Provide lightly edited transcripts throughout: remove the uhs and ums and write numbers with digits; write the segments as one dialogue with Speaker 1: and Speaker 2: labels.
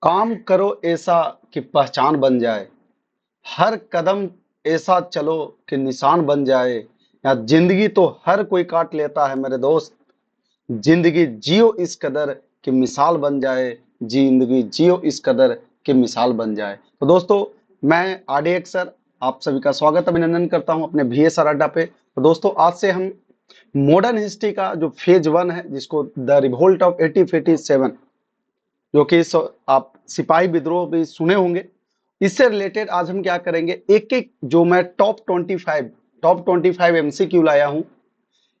Speaker 1: काम करो ऐसा कि पहचान बन जाए, हर कदम ऐसा चलो कि निशान बन जाए। या जिंदगी तो हर कोई काट लेता है मेरे दोस्त, जिंदगी जियो इस कदर कि मिसाल बन जाए। जिंदगी जियो इस कदर कि मिसाल बन जाए। तो दोस्तों, मैं आरडीएक सर आप सभी का स्वागत अभिनंदन करता हूं अपने VS अड्डा पे। तो दोस्तों, आज से हम मॉडर्न हिस्ट्री का जो फेज 1 है, जिसको द रिवोल्ट ऑफ 1857, जो कि आप सिपाही विद्रोह भी सुने होंगे, इससे रिलेटेड आज हम क्या करेंगे, एक एक जो मैं टॉप 25 एमसीक्यू लाया हूं।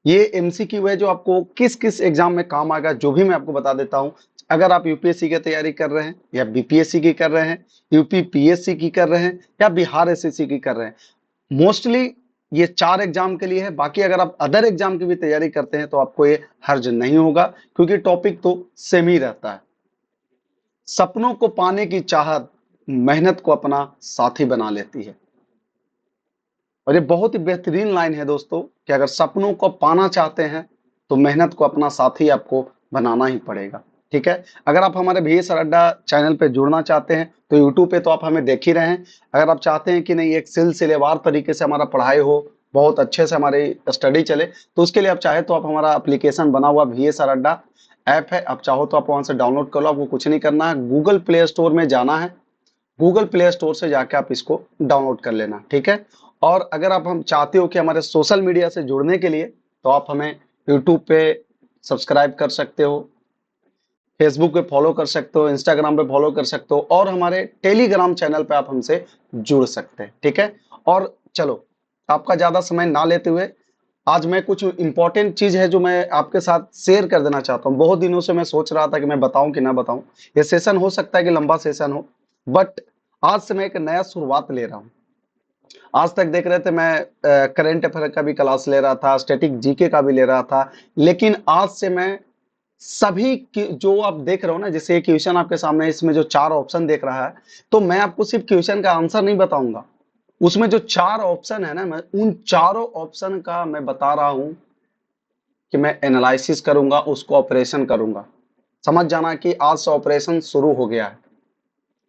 Speaker 1: ये एमसीक्यू है जो आपको किस किस एग्जाम में काम आएगा, जो भी मैं आपको बता देता हूं। अगर आप यूपीएससी की तैयारी कर रहे हैं, या बीपीएससी की कर रहे हैं, यूपी पीएससी की कर रहे हैं, या बिहार एसएससी की कर रहे हैं, मोस्टली ये 4 एग्जाम के लिए है। बाकी अगर आप अदर एग्जाम की भी तैयारी करते हैं तो आपको ये हर्ज नहीं होगा, क्योंकि टॉपिक तो सेम ही रहता है। सपनों को पाने की चाहत मेहनत को अपना साथी बना लेती है। और ये बहुत ही बेहतरीन लाइन है दोस्तों, कि अगर सपनों को पाना चाहते हैं तो मेहनत को अपना साथी आपको बनाना ही पड़ेगा। ठीक है। अगर आप हमारे VS अड्डा चैनल पे जुड़ना चाहते हैं तो यूट्यूब पे तो आप हमें देख ही रहे हैं। अगर आप चाहते हैं कि नहीं, एक सिलसिलेवार तरीके से हमारा पढ़ाई हो, बहुत अच्छे से हमारी स्टडी चले, तो उसके लिए आप चाहे तो आप हमारा एप्लीकेशन बना हुआ VS अड्डा ऐप है, आप चाहो तो आप वहां से डाउनलोड कर लो। आपको कुछ नहीं करना है, गूगल प्ले स्टोर में जाना है, गूगल प्ले स्टोर से जाके आप इसको डाउनलोड कर लेना। ठीक है। और अगर आप हम चाहते हो कि हमारे सोशल मीडिया से जुड़ने के लिए, तो आप हमें यूट्यूब पे सब्सक्राइब कर सकते हो, फेसबुक पे फॉलो कर सकते हो, इंस्टाग्राम पे फॉलो कर सकते हो, और हमारे टेलीग्राम चैनल पे आप हमसे जुड़ सकते हैं। ठीक है। और चलो, आपका ज्यादा समय ना लेते हुए, आज मैं कुछ इंपॉर्टेंट चीज है जो मैं आपके साथ शेयर कर देना चाहता हूँ। बहुत दिनों से मैं सोच रहा था कि मैं बताऊं कि ना बताऊं। ये सेशन हो सकता है कि लंबा सेशन हो, बट आज से मैं एक नया शुरुआत ले रहा हूँ। आज तक देख रहे थे, मैं करंट अफेयर का भी क्लास ले रहा था, स्टैटिक जीके का भी ले रहा था, लेकिन आज से मैं सभी जो आप देख रहे हो ना, जैसे ये क्वेश्चन आपके सामने है, इसमें जो 4 ऑप्शन देख रहा है, तो मैं आपको सिर्फ क्वेश्चन का आंसर नहीं बताऊंगा। उसमें जो 4 ऑप्शन है ना, मैं उन चारों ऑप्शन का मैं बता रहा हूं कि मैं एनालिसिस करूंगा, उसको ऑपरेशन करूंगा। समझ जाना कि आज से ऑपरेशन शुरू हो गया है।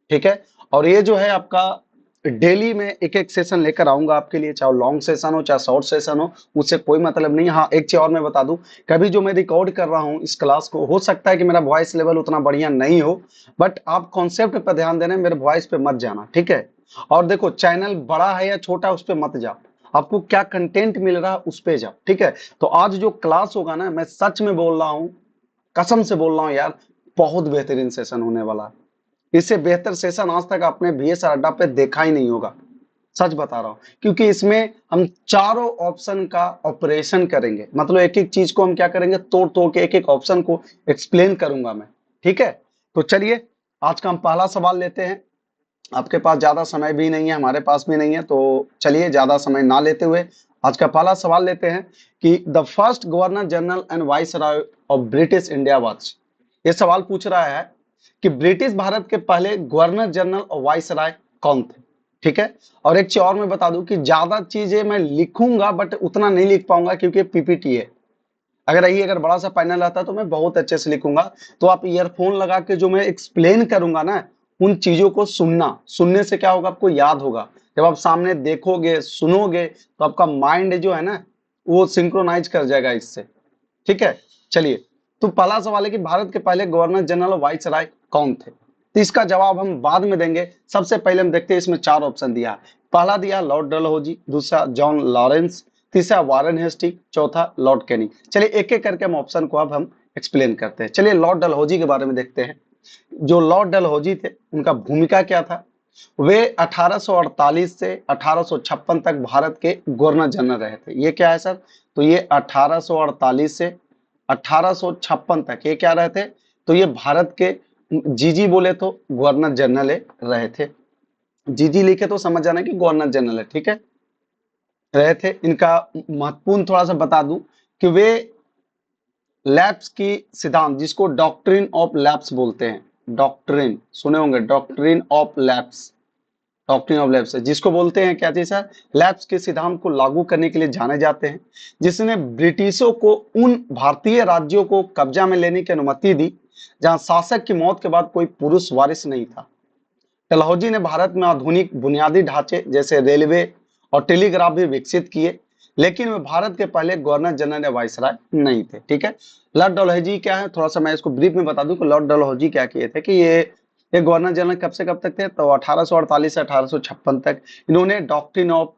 Speaker 1: ठीक है। और ये जो है आपका डेली में एक एक सेशन लेकर आऊंगा आपके लिए, चाहे लॉन्ग सेशन हो चाहे शॉर्ट सेशन हो, उससे कोई मतलब नहीं। हाँ, एक चीज और मैं बता दूं, कभी जो मैं रिकॉर्ड कर रहा हूँ इस क्लास को, हो सकता है कि मेरा वॉइस लेवल उतना बढ़िया नहीं हो, बट आप कॉन्सेप्ट पर ध्यान देना, मेरे वॉइस पे मत जाना। ठीक है। और देखो, चैनल बड़ा है या छोटा, उस पर मत जाओ, आपको क्या कंटेंट मिल रहा है उस पे जाओ। ठीक है। तो आज जो क्लास होगा ना, मैं सच में बोल रहा हूँ, कसम से बोल रहा हूँ यार, बहुत बेहतरीन सेशन होने वाला है। इससे बेहतर सेशन आज तक आपने VS अड्डा पे देखा ही नहीं होगा। सच बता रहा हूं, क्योंकि इसमें हम चारों ऑप्शन का ऑपरेशन करेंगे। मतलब एक एक चीज को हम क्या करेंगे, तोड़ तोड़ के एक एक ऑप्शन को एक्सप्लेन करूंगा मैं। ठीक है। तो चलिए, आज का हम पहला सवाल लेते हैं। आपके पास ज्यादा समय भी नहीं है, हमारे पास भी नहीं है, तो चलिए ज्यादा समय ना लेते हुए आज का पहला सवाल लेते हैं कि the first governor general and vice Roy of British India was. ये सवाल पूछ रहा है कि ब्रिटिश भारत के पहले गवर्नर जनरल और वाइस रॉय कौन थे। ठीक है। और एक चीज और मैं बता दूं कि ज्यादा चीजें मैं लिखूंगा, बट उतना नहीं लिख पाऊंगा क्योंकि पीपीटी है। अगर बड़ा सा पैनल रहता तो मैं बहुत अच्छे से लिखूंगा। तो आप ईयरफोन लगा के जो मैं एक्सप्लेन करूंगा ना, उन चीजों को सुनने से क्या होगा, आपको याद होगा। जब आप सामने देखोगे सुनोगे तो आपका माइंड जो है ना, वो सिंक्रोनाइज कर जाएगा इससे। ठीक है। चलिए, तो पहला सवाल है कि भारत के पहले गवर्नर जनरल और वाइस राय कौन थे। तो इसका जवाब हम बाद में देंगे। सबसे पहले हम देखते हैं, इसमें 4 ऑप्शन दिया है। पहला दिया लॉर्ड डलहौजी, दूसरा जॉन लॉरेंस, तीसरा वारेन हेस्टिंग, चौथा लॉर्ड कैनिंग। चलिए एक एक करके हम ऑप्शन को अब हम एक्सप्लेन करते हैं। चलिए लॉर्ड डलहौजी के बारे में देखते हैं। जो लॉर्ड डलहौजी थे, उनका भूमिका क्या था। वे 1848 से 1856 तक भारत के गवर्नर जनरल रहे थे। ये क्या है सर, तो ये 1848 से 1856 तक ये क्या रहे थे, तो ये भारत के, जीजी बोले तो गवर्नर जनरल रहे थे। जीजी लिखे तो समझ जाना कि गवर्नर जनरल है। ठीक है, रहे थे। इनका महत्वपूर्ण थोड़ा सा बता दूं कि वे लैप्स की सिद्धांत, जिसको डॉक्ट्रिन ऑफ लैप्स बोलते हैं, डॉक्ट्रिन सुने होंगे, doctrine of lapse, doctrine of lapse, जिसको बोलते हैं क्या चीज सर, लैप्स के सिद्धांत को लागू करने के लिए जाने जाते हैं, जिसने ब्रिटिशों को उन भारतीय राज्यों को कब्जा में लेने की अनुमति दी जहां शासक की मौत के बाद कोई पुरुष वारिस नहीं था। डलहौजी ने भारत में आधुनिक बुनियादी ढांचे जैसे रेलवे और टेलीग्राफ भी विकसित किए, लेकिन वे भारत के पहले गवर्नर जनरल या वाइसराय नहीं थे। ठीक है, लॉर्ड डलहौजी क्या है, थोड़ा सा मैं इसको ब्रीफ में बता दूं कि लॉर्ड डलहौजी क्या किए थे कि ये गवर्नर जनरल कब से कब तक थे, तो 1848 से 1856 तक इन्होंने डॉक्ट्रिन ऑफ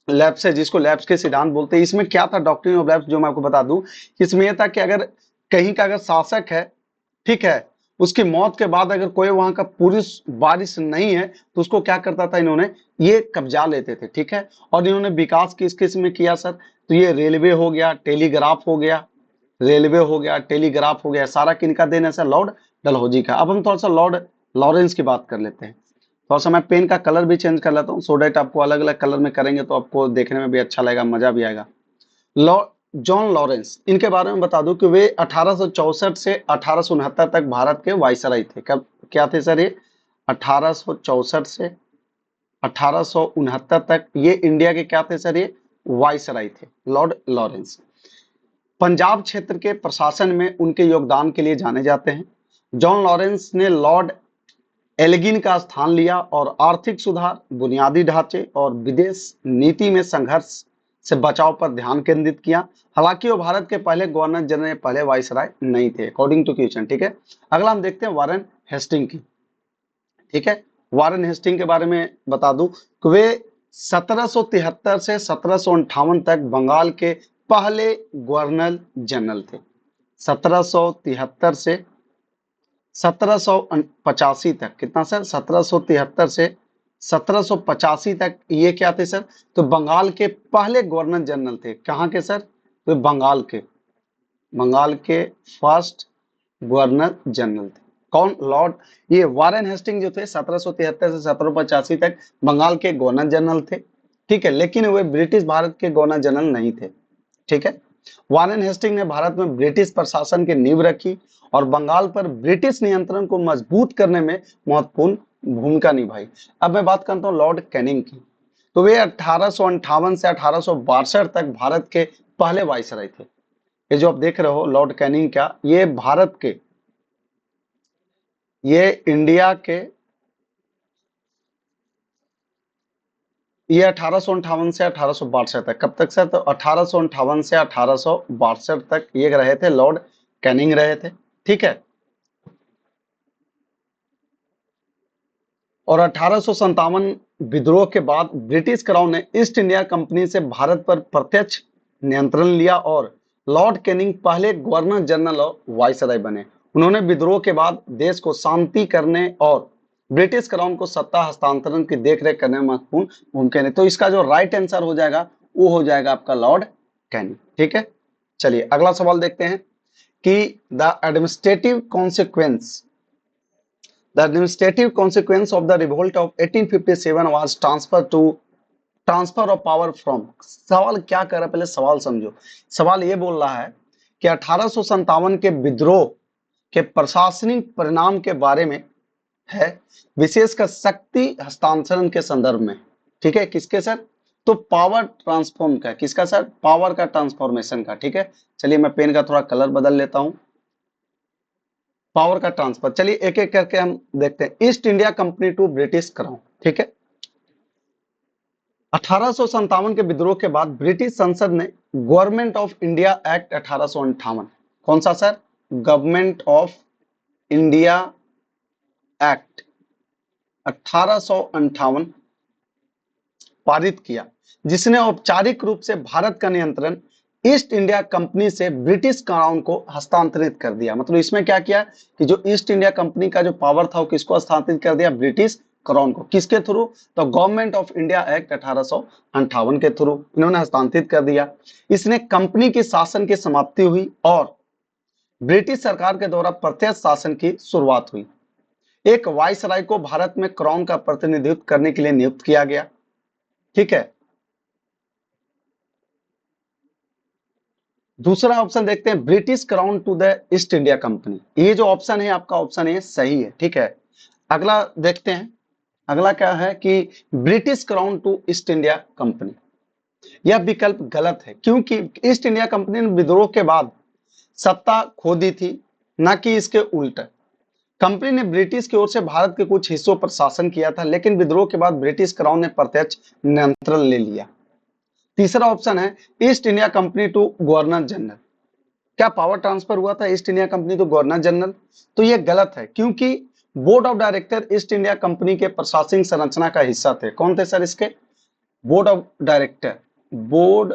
Speaker 1: लैप्स है, जिसको लैप्स के सिद्धांत बोलते हैं। इसमें क्या था डॉक्ट्रिन ऑफ लैप्स, जो मैं आपको बता दूं, इसमें यह था कि अगर कहीं का अगर शासक है, ठीक है, उसकी मौत के बाद अगर कोई वहां का पुरुष वारिस नहीं है तो उसको क्या करता था, इन्होंने ये कब्जा लेते थे। ठीक है, और इन्होंने विकास किस किस में किया सर, तो ये रेलवे हो गया, टेलीग्राफ हो गया, रेलवे हो गया, टेलीग्राफ हो गया, सारा किनका देन है सर, लॉर्ड डलहौजी का। अब हम थोड़ा सा लॉर्ड लॉरेंस की बात कर लेते हैं। थोड़ा सा मैं पेन का कलर भी चेंज कर लेता हूँ, सो डेट आपको अलग अलग कलर में करेंगे तो आपको देखने में भी अच्छा लगेगा, मजा भी आएगा। जॉन लॉरेंस, इनके बारे में बता दूं कि वे 1864 से 1869 तक भारत के वाइसराय थे। कब क्या थे सर ये, 1864 से 1869 तक ये इंडिया के क्या थे सर, ये वाइसराय थे, लॉर्ड लॉरेंस। पंजाब क्षेत्र के प्रशासन में उनके योगदान के लिए जाने जाते हैं। जॉन लॉरेंस ने लॉर्ड एल्गिन का स्थान लिया और आर्थिक सुधार, बुनियादी ढांचे और विदेश नीति में संघर्ष से बचाव पर ध्यान केंद्रित किया। हालांकि वो भारत के पहले गवर्नर जनरल, पहले वाइसराय नहीं थे, अकॉर्डिंग टू क्वेश्चन। ठीक है, अगला हम देखते हैं वारेन हेस्टिंग की। ठीक है, वारेन हेस्टिंग के बारे में बता दूं कि वे 1773 से 1758 तक बंगाल के पहले गवर्नर जनरल थे। 1773 से 1785 तक, कितना सर, 1773 से 1785 तक ये क्या थे सर, तो बंगाल के पहले गवर्नर जनरल थे। कहाँ के सर, तो बंगाल के फर्स्ट गवर्नर जनरल थे। कौन, लॉर्ड, ये वारेन हेस्टिंग जो थे 1773 से 1785 तक बंगाल के गवर्नर जनरल थे। ठीक है, लेकिन वे ब्रिटिश भारत के गवर्नर जनरल नहीं थे। ठीक है, वारेन हेस्टिंग ने भारत में ब्रिटिश प्रशासन की नींव रखी और बंगाल पर ब्रिटिश नियंत्रण को मजबूत करने में महत्वपूर्ण भूमिका निभाई। अब मैं बात करता हूँ लॉर्ड कैनिंग की। तो वे 1858 से 1862 तक भारत के पहले वाइसराय थे। ये जो आप देख रहे हो लॉर्ड कैनिंग का, ये भारत के, ये इंडिया के, ये 1858 से 1862 तक, कब तक सर, तो 1858 से 1862 तक ये रहे थे, लॉर्ड कैनिंग रहे थे। ठीक है, और 1857 विद्रोह के बाद ब्रिटिश क्राउन ने ईस्ट इंडिया कंपनी से भारत पर प्रत्यक्ष नियंत्रण लिया और लॉर्ड कैनिंग पहले गवर्नर जनरल और वाइसराय बने। उन्होंने विद्रोह के बाद देश को शांति करने और ब्रिटिश क्राउन को सत्ता हस्तांतरण की देखरेख करने में महत्वपूर्ण भूमिका ने। तो इसका जो राइट आंसर हो जाएगा वो हो जाएगा आपका लॉर्ड कैनिंग। ठीक है, चलिए अगला सवाल देखते हैं कि the administrative consequence The administrative consequence of the revolt of 1857 was transfer of power from। सवाल क्या कर रहा है, पहले सवाल समझो। सवाल ये बोल रहा है कि 1857 के विद्रोह के प्रशासनिक परिणाम के बारे में है, विशेषकर शक्ति हस्तांतरण के संदर्भ में। ठीक है, किसके सर, तो पावर ट्रांसफॉर्म का, किसका सर, पावर का ट्रांसफॉर्मेशन का। ठीक है, चलिए मैं पेन का थोड़ा कलर बदल लेता हूं, पावर का ट्रांसफर। चलिए एक एक करके हम देखते हैं। East India Company to British Crown. ठीक है, 1857 के विद्रोह के बाद ब्रिटिश संसद ने गवर्नमेंट ऑफ इंडिया एक्ट 1858, कौन सा sir, government of India act 1858 पारित किया, जिसने औपचारिक रूप से भारत का नियंत्रण ईस्ट इंडिया कंपनी से ब्रिटिश क्राउन को हस्तांतरित कर दिया। मतलब इसमें क्या किया कि जो ईस्ट इंडिया कंपनी का जो पावर था वो किसको हस्तांतरित कर दिया, ब्रिटिश क्राउन को। किसके थ्रू, तो गवर्नमेंट ऑफ इंडिया एक्ट 1858 के थ्रू इन्होंने हस्तांतरित कर दिया। इसने कंपनी की शासन की समाप्ति हुई और ब्रिटिश सरकार के द्वारा प्रत्यक्ष शासन की शुरुआत हुई। एक वाइसराय को भारत में क्राउन का प्रतिनिधित्व करने के लिए नियुक्त किया गया। ठीक है, दूसरा ऑप्शन देखते हैं, British Crown to the East India Company. ये जो ऑप्शन है आपका, ऑप्शन ए सही है। ठीक है, अगला देखते हैं अगला क्या है कि British Crown to East India Company. यह विकल्प गलत है क्योंकि ईस्ट इंडिया कंपनी ने विद्रोह के बाद सत्ता खो दी थी, न कि इसके उल्टा। कंपनी ने ब्रिटिश की ओर से भारत के कुछ हिस्सों पर शासन किया था, लेकिन विद्रोह के बाद ब्रिटिश क्राउन ने प्रत्यक्ष नियंत्रण ले लिया। तीसरा ऑप्शन है East India Company to Governor General. क्या पावर ट्रांसफर हुआ था East India Company to Governor General? तो यह गलत है क्योंकि Board of Director East India Company के प्रशासनिक संरचना का हिस्सा थे। कौन थे सर इसके? Board of director, board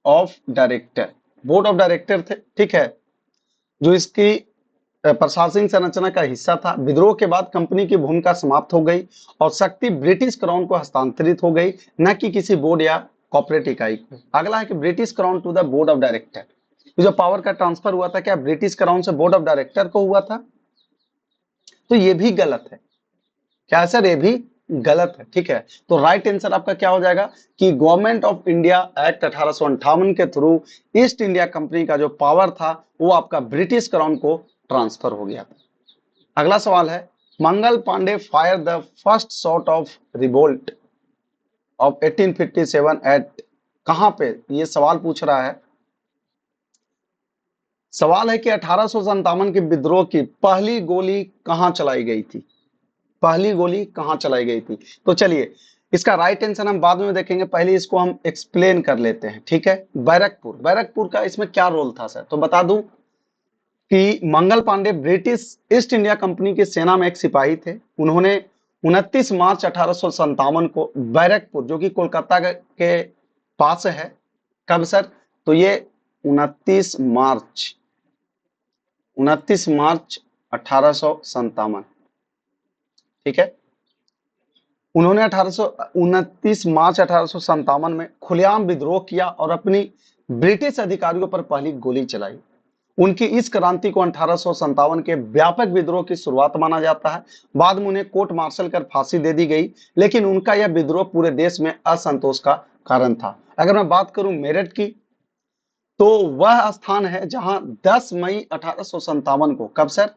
Speaker 1: of director, board of director थे, ठीक है, जो इसकी प्रशासनिक संरचना का हिस्सा था। विद्रोह के बाद कंपनी की भूमिका समाप्त हो गई और शक्ति ब्रिटिश क्राउन को हस्तांतरित हो गई, न कि किसी बोर्ड या कॉर्पोरेट इकाई को। अगला है कि British Crown to the Board of Director. जो पावर का ट्रांसफर हुआ था क्या ब्रिटिश क्राउन से बोर्ड ऑफ डायरेक्टर को हुआ था? तो ये भी गलत है। क्या सर? ये भी गलत है, ठीक है। तो राइट आंसर आपका क्या हो जाएगा कि गवर्नमेंट ऑफ इंडिया एक्ट 1858 के थ्रू ईस्ट इंडिया कंपनी का जो पावर था वो आपका ब्रिटिश क्राउन को ट्रांसफर हो गया था। अगला सवाल है Mangal Pandey fire the first shot of revolt of 1857 at, कहां पे? ये सवाल पूछ रहा है। सवाल है कि 1857 के विद्रोह की पहली गोली कहां चलाई गई थी? पहली गोली कहां चलाई गई थी? तो चलिए इसका राइट आंसर हम बाद में देखेंगे, पहले इसको हम एक्सप्लेन कर लेते हैं, ठीक है। बैरकपुर, बैरकपुर का इसमें क्या रोल था सर? तो बता दूं कि Mangal Pandey British East India company की सेना में एक सिपाही थे। उन्होंने 29 मार्च 1857 को बैरकपुर, जो कि कोलकाता के पास है, कब सर? तो ये 29 मार्च 1857, ठीक है। उन्होंने 29 मार्च 1857 में खुलेआम विद्रोह किया और अपनी ब्रिटिश अधिकारियों पर पहली गोली चलाई। उनकी इस क्रांति को 1857 के व्यापक विद्रोह की शुरुआत माना जाता है। बाद में उन्हें कोर्ट मार्शल कर फांसी दे दी गई, लेकिन उनका यह विद्रोह पूरे देश में असंतोष का कारण था। अगर मैं बात करूं मेरठ की, तो वह स्थान है जहां 10 मई 1857 को, कब सर?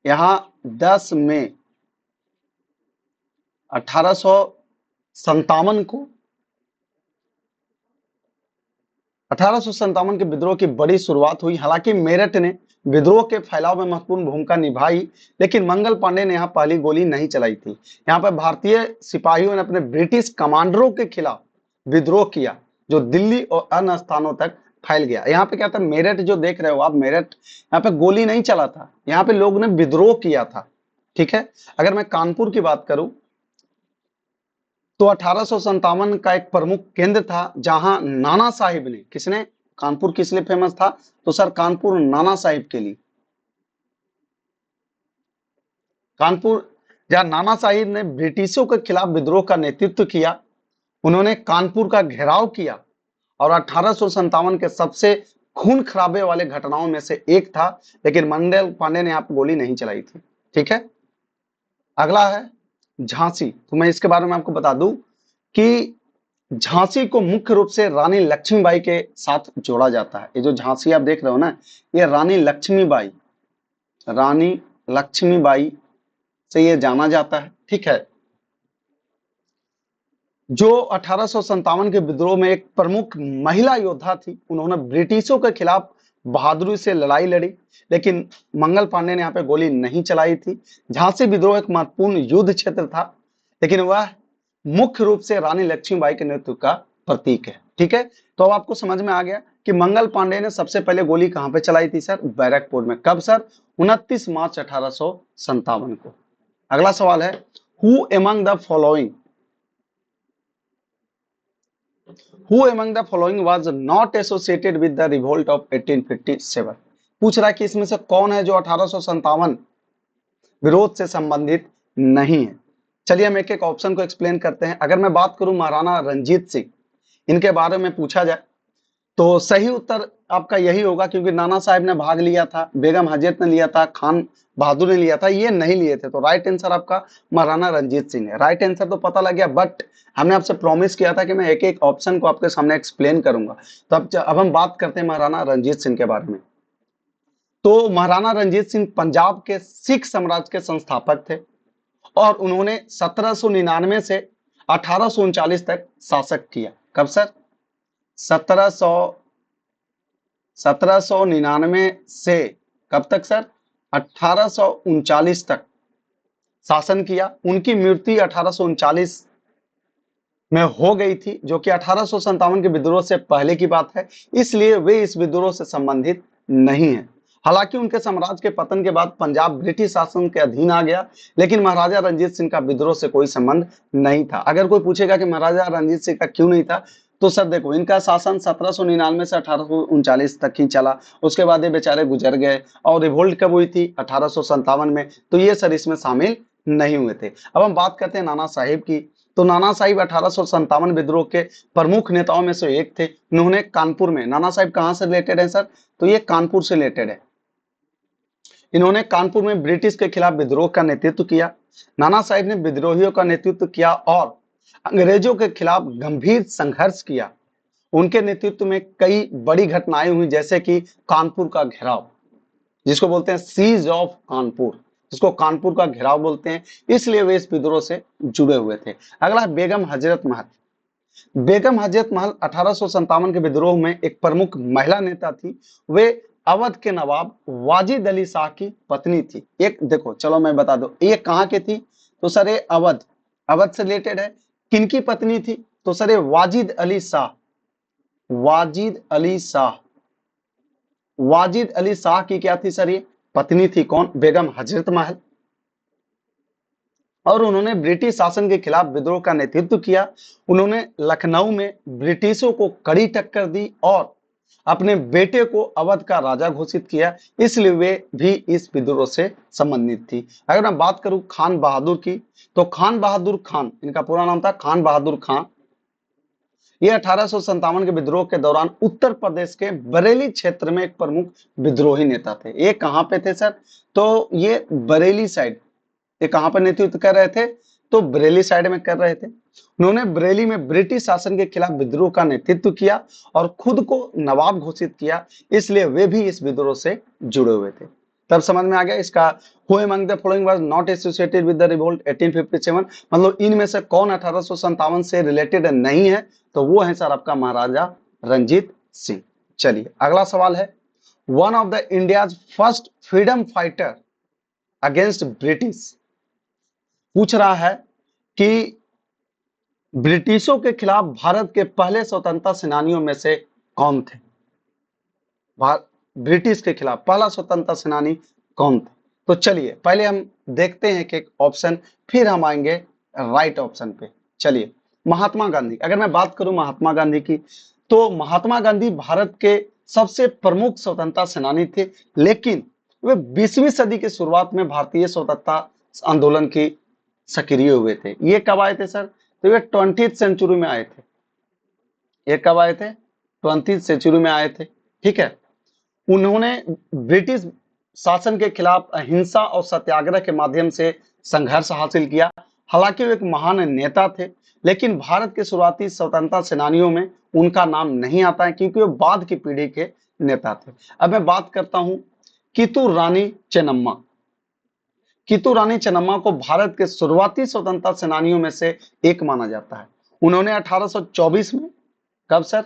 Speaker 1: यहां 10 मई 1857 को 1857 के विद्रोह की बड़ी शुरुआत हुई। हालांकि मेरठ ने विद्रोह के फैलाव में महत्वपूर्ण भूमिका निभाई, लेकिन मंगल पांडे ने यहाँ पहली गोली नहीं चलाई थी। यहाँ पर भारतीय सिपाहियों ने अपने ब्रिटिश कमांडरों के खिलाफ विद्रोह किया, जो दिल्ली और अन्य स्थानों तक फैल गया। यहाँ पे क्या था, मेरठ जो देख रहे हो आप, मेरठ, यहाँ पे गोली नहीं चला था, यहाँ पे लोगों ने विद्रोह किया था, ठीक है। अगर मैं कानपुर की बात करूं, तो 1857 का एक प्रमुख केंद्र था जहां नाना साहिब ने, किसने? कानपुर किस लिए फेमस था? तो सर कानपुर नाना साहिब के लिए। कानपुर, जहां नाना साहिब ने ब्रिटिशों के खिलाफ विद्रोह का नेतृत्व किया, उन्होंने कानपुर का घेराव किया और 1857 के सबसे खून खराबे वाले घटनाओं में से एक था, लेकिन मंगल पांडे ने आप गोली नहीं चलाई थी, ठीक है। अगला है झांसी। तो मैं इसके बारे में आपको बता दूं कि झांसी को मुख्य रूप से रानी लक्ष्मीबाई के साथ जोड़ा जाता है। ये जो झांसी आप देख रहे हो ना, ये रानी लक्ष्मीबाई से ये जाना जाता है, ठीक है। जो 1857 के विद्रोह में एक प्रमुख महिला योद्धा थी, उन्होंने ब्रिटिशों के खिलाफ बहादुरी से लड़ाई लड़ी, लेकिन मंगल पांडे ने यहाँ पे गोली नहीं चलाई थी। झांसी विद्रोह एक महत्वपूर्ण युद्ध क्षेत्र था, लेकिन वह मुख्य रूप से रानी लक्ष्मीबाई के नेतृत्व का प्रतीक है, ठीक है। तो अब आपको समझ में आ गया कि मंगल पांडे ने सबसे पहले गोली कहां पे चलाई थी सर? बैरकपुर में। कब सर? 29 मार्च 1857 को। अगला सवाल है who among the following was not associated with the revolt of 1857? पूछ रहा है कि इसमें से कौन है जो 1857 विरोध से संबंधित नहीं है। चलिए हम एक एक ऑप्शन को एक्सप्लेन करते हैं। अगर मैं बात करूं महाराणा रंजीत सिंह, इनके बारे में पूछा जाए तो सही उत्तर आपका यही होगा, क्योंकि नाना साहब ने भाग लिया था, बेगम हजरत ने लिया था, खान बहादुर ने लिया था, ये नहीं लिए थे। तो राइट आंसर आपका महाराणा रंजीत सिंह है। राइट आंसर तो पता लग गया, बट हमने आपसे प्रॉमिस किया था कि मैं एक एक ऑप्शन को आपके सामने एक्सप्लेन करूंगा। तो अब हम बात करते हैं महाराणा रंजीत सिंह के बारे में। तो महाराणा रंजीत सिंह पंजाब के सिख साम्राज्य के संस्थापक थे और उन्होंने 1799 से 1839 तक शासक किया। कब सर? 1799 से कब तक सर? 1839 तक शासन किया। उनकी मृत्यु 1839 में हो गई थी, जो कि 1857 के विद्रोह से पहले की बात है, इसलिए वे इस विद्रोह से संबंधित नहीं है। हालांकि उनके साम्राज्य के पतन के बाद पंजाब ब्रिटिश शासन के अधीन आ गया, लेकिन महाराजा रंजीत सिंह का विद्रोह से कोई संबंध नहीं था। अगर कोई पूछेगा कि महाराजा रंजीत सिंह का क्यों नहीं था, तो सर देखो, इनका शासन 1799 से 1839 तक ही चला। उसके बाद ये बेचारे गुजर गए। और रिवोल्ट कब हुई थी? 1857 में। तो ये सर इसमें शामिल नहीं हुए थे। अब हम बात करते हैं नाना साहिब की। तो नाना साहिब 1857 विद्रोह के प्रमुख नेताओं में से एक थे। इन्होंने कानपुर में, नाना साहिब कहां से रिलेटेड है सर? तो ये कानपुर से रिलेटेड है। इन्होंने कानपुर में ब्रिटिश के खिलाफ विद्रोह का नेतृत्व किया। नाना साहिब ने विद्रोहियों का नेतृत्व किया और अंग्रेजों के खिलाफ गंभीर संघर्ष किया। उनके नेतृत्व में कई बड़ी घटनाएं हुई, जैसे कि कानपुर का घेराव, जिसको बोलते हैं सीज ऑफ कानपुर, जिसको कानपुर का घेराव बोलते हैं, इसलिए वे इस विद्रोह से जुड़े हुए थे। अगला, बेगम हजरत महल। बेगम हजरत महल 1857 के विद्रोह में एक प्रमुख महिला नेता थी। वे अवध के नवाब वाजिद अली शाह की पत्नी थी। एक देखो, चलो मैं बता दूं, ये कहाँ की थी? तो सर ये अवध, अवध से रिलेटेड है। किनकी पत्नी थी? तो सर ये वाजिद अली शाह, वाजिद अली शाह, वाजिद अली शाह की क्या थी सर? ये पत्नी थी। कौन? बेगम हजरत महल। और उन्होंने ब्रिटिश शासन के खिलाफ विद्रोह का नेतृत्व किया। उन्होंने लखनऊ में ब्रिटिशों को कड़ी टक्कर दी और अपने बेटे को अवध का राजा घोषित किया, इसलिए वे भी इस विद्रोह से संबंधित थी। अगर मैं बात करूं खान बहादुर की, तो खान बहादुर खान, इनका पूरा नाम था खान बहादुर खान। ये 1857 के विद्रोह के दौरान उत्तर प्रदेश के बरेली क्षेत्र में एक प्रमुख विद्रोही नेता थे। ये कहां पे थे सर? तो ये बरेली साइड, ये कहां पर नेतृत्व कर रहे थे? तो बरेली साइड में कर रहे थे। उन्होंने बरेली में ब्रिटिश शासन के खिलाफ विद्रोह का नेतृत्व किया और खुद को नवाब घोषित किया, इसलिए वे भी इस विद्रोह से जुड़े हुए थे। तब समझ में आ गया इसका। Who among the following was not associated with the revolt 1857, मतलब इनमें से कौन 1857 से रिलेटेड नहीं है? तो वो है सर आपका महाराजा रंजीत सिंह। चलिए अगला सवाल है, one of the India's first freedom fighter against British. पूछ रहा है कि ब्रिटिशों के खिलाफ भारत के पहले स्वतंत्रता सेनानियों में से कौन थे? ब्रिटिश के खिलाफ पहला स्वतंत्रता सेनानी कौन थे? तो चलिए पहले हम देखते हैं कि एक ऑप्शन, फिर हम आएंगे राइट ऑप्शन पे। चलिए, महात्मा गांधी। अगर मैं बात करूं महात्मा गांधी की, तो महात्मा गांधी भारत के सबसे प्रमुख स्वतंत्रता सेनानी थे, लेकिन वे 20वीं सदी की शुरुआत में भारतीय स्वतंत्रता आंदोलन की सक्रिय हुए थे। ये कब आए थे सर? तो ये 20th सेंचुरी में आए थे। ये कब आए थे? 20th सेंचुरी में आए थे। ठीक है। उन्होंने ब्रिटिश शासन के खिलाफ अहिंसा और सत्याग्रह के माध्यम से संघर्ष हासिल किया। हालांकि वे एक महान नेता थे, लेकिन भारत के शुरुआती स्वतंत्रता सेनानियों में उनका नाम नहीं आता है, क्योंकि वो बाद की पीढ़ी के नेता थे। अब मैं बात करता हूं कितूर रानी चेन्नम्मा। कितूर रानी चेन्नम्मा को भारत के शुरुआती स्वतंत्रता सेनानियों में से एक माना जाता है। उन्होंने 1824 में, कब सर?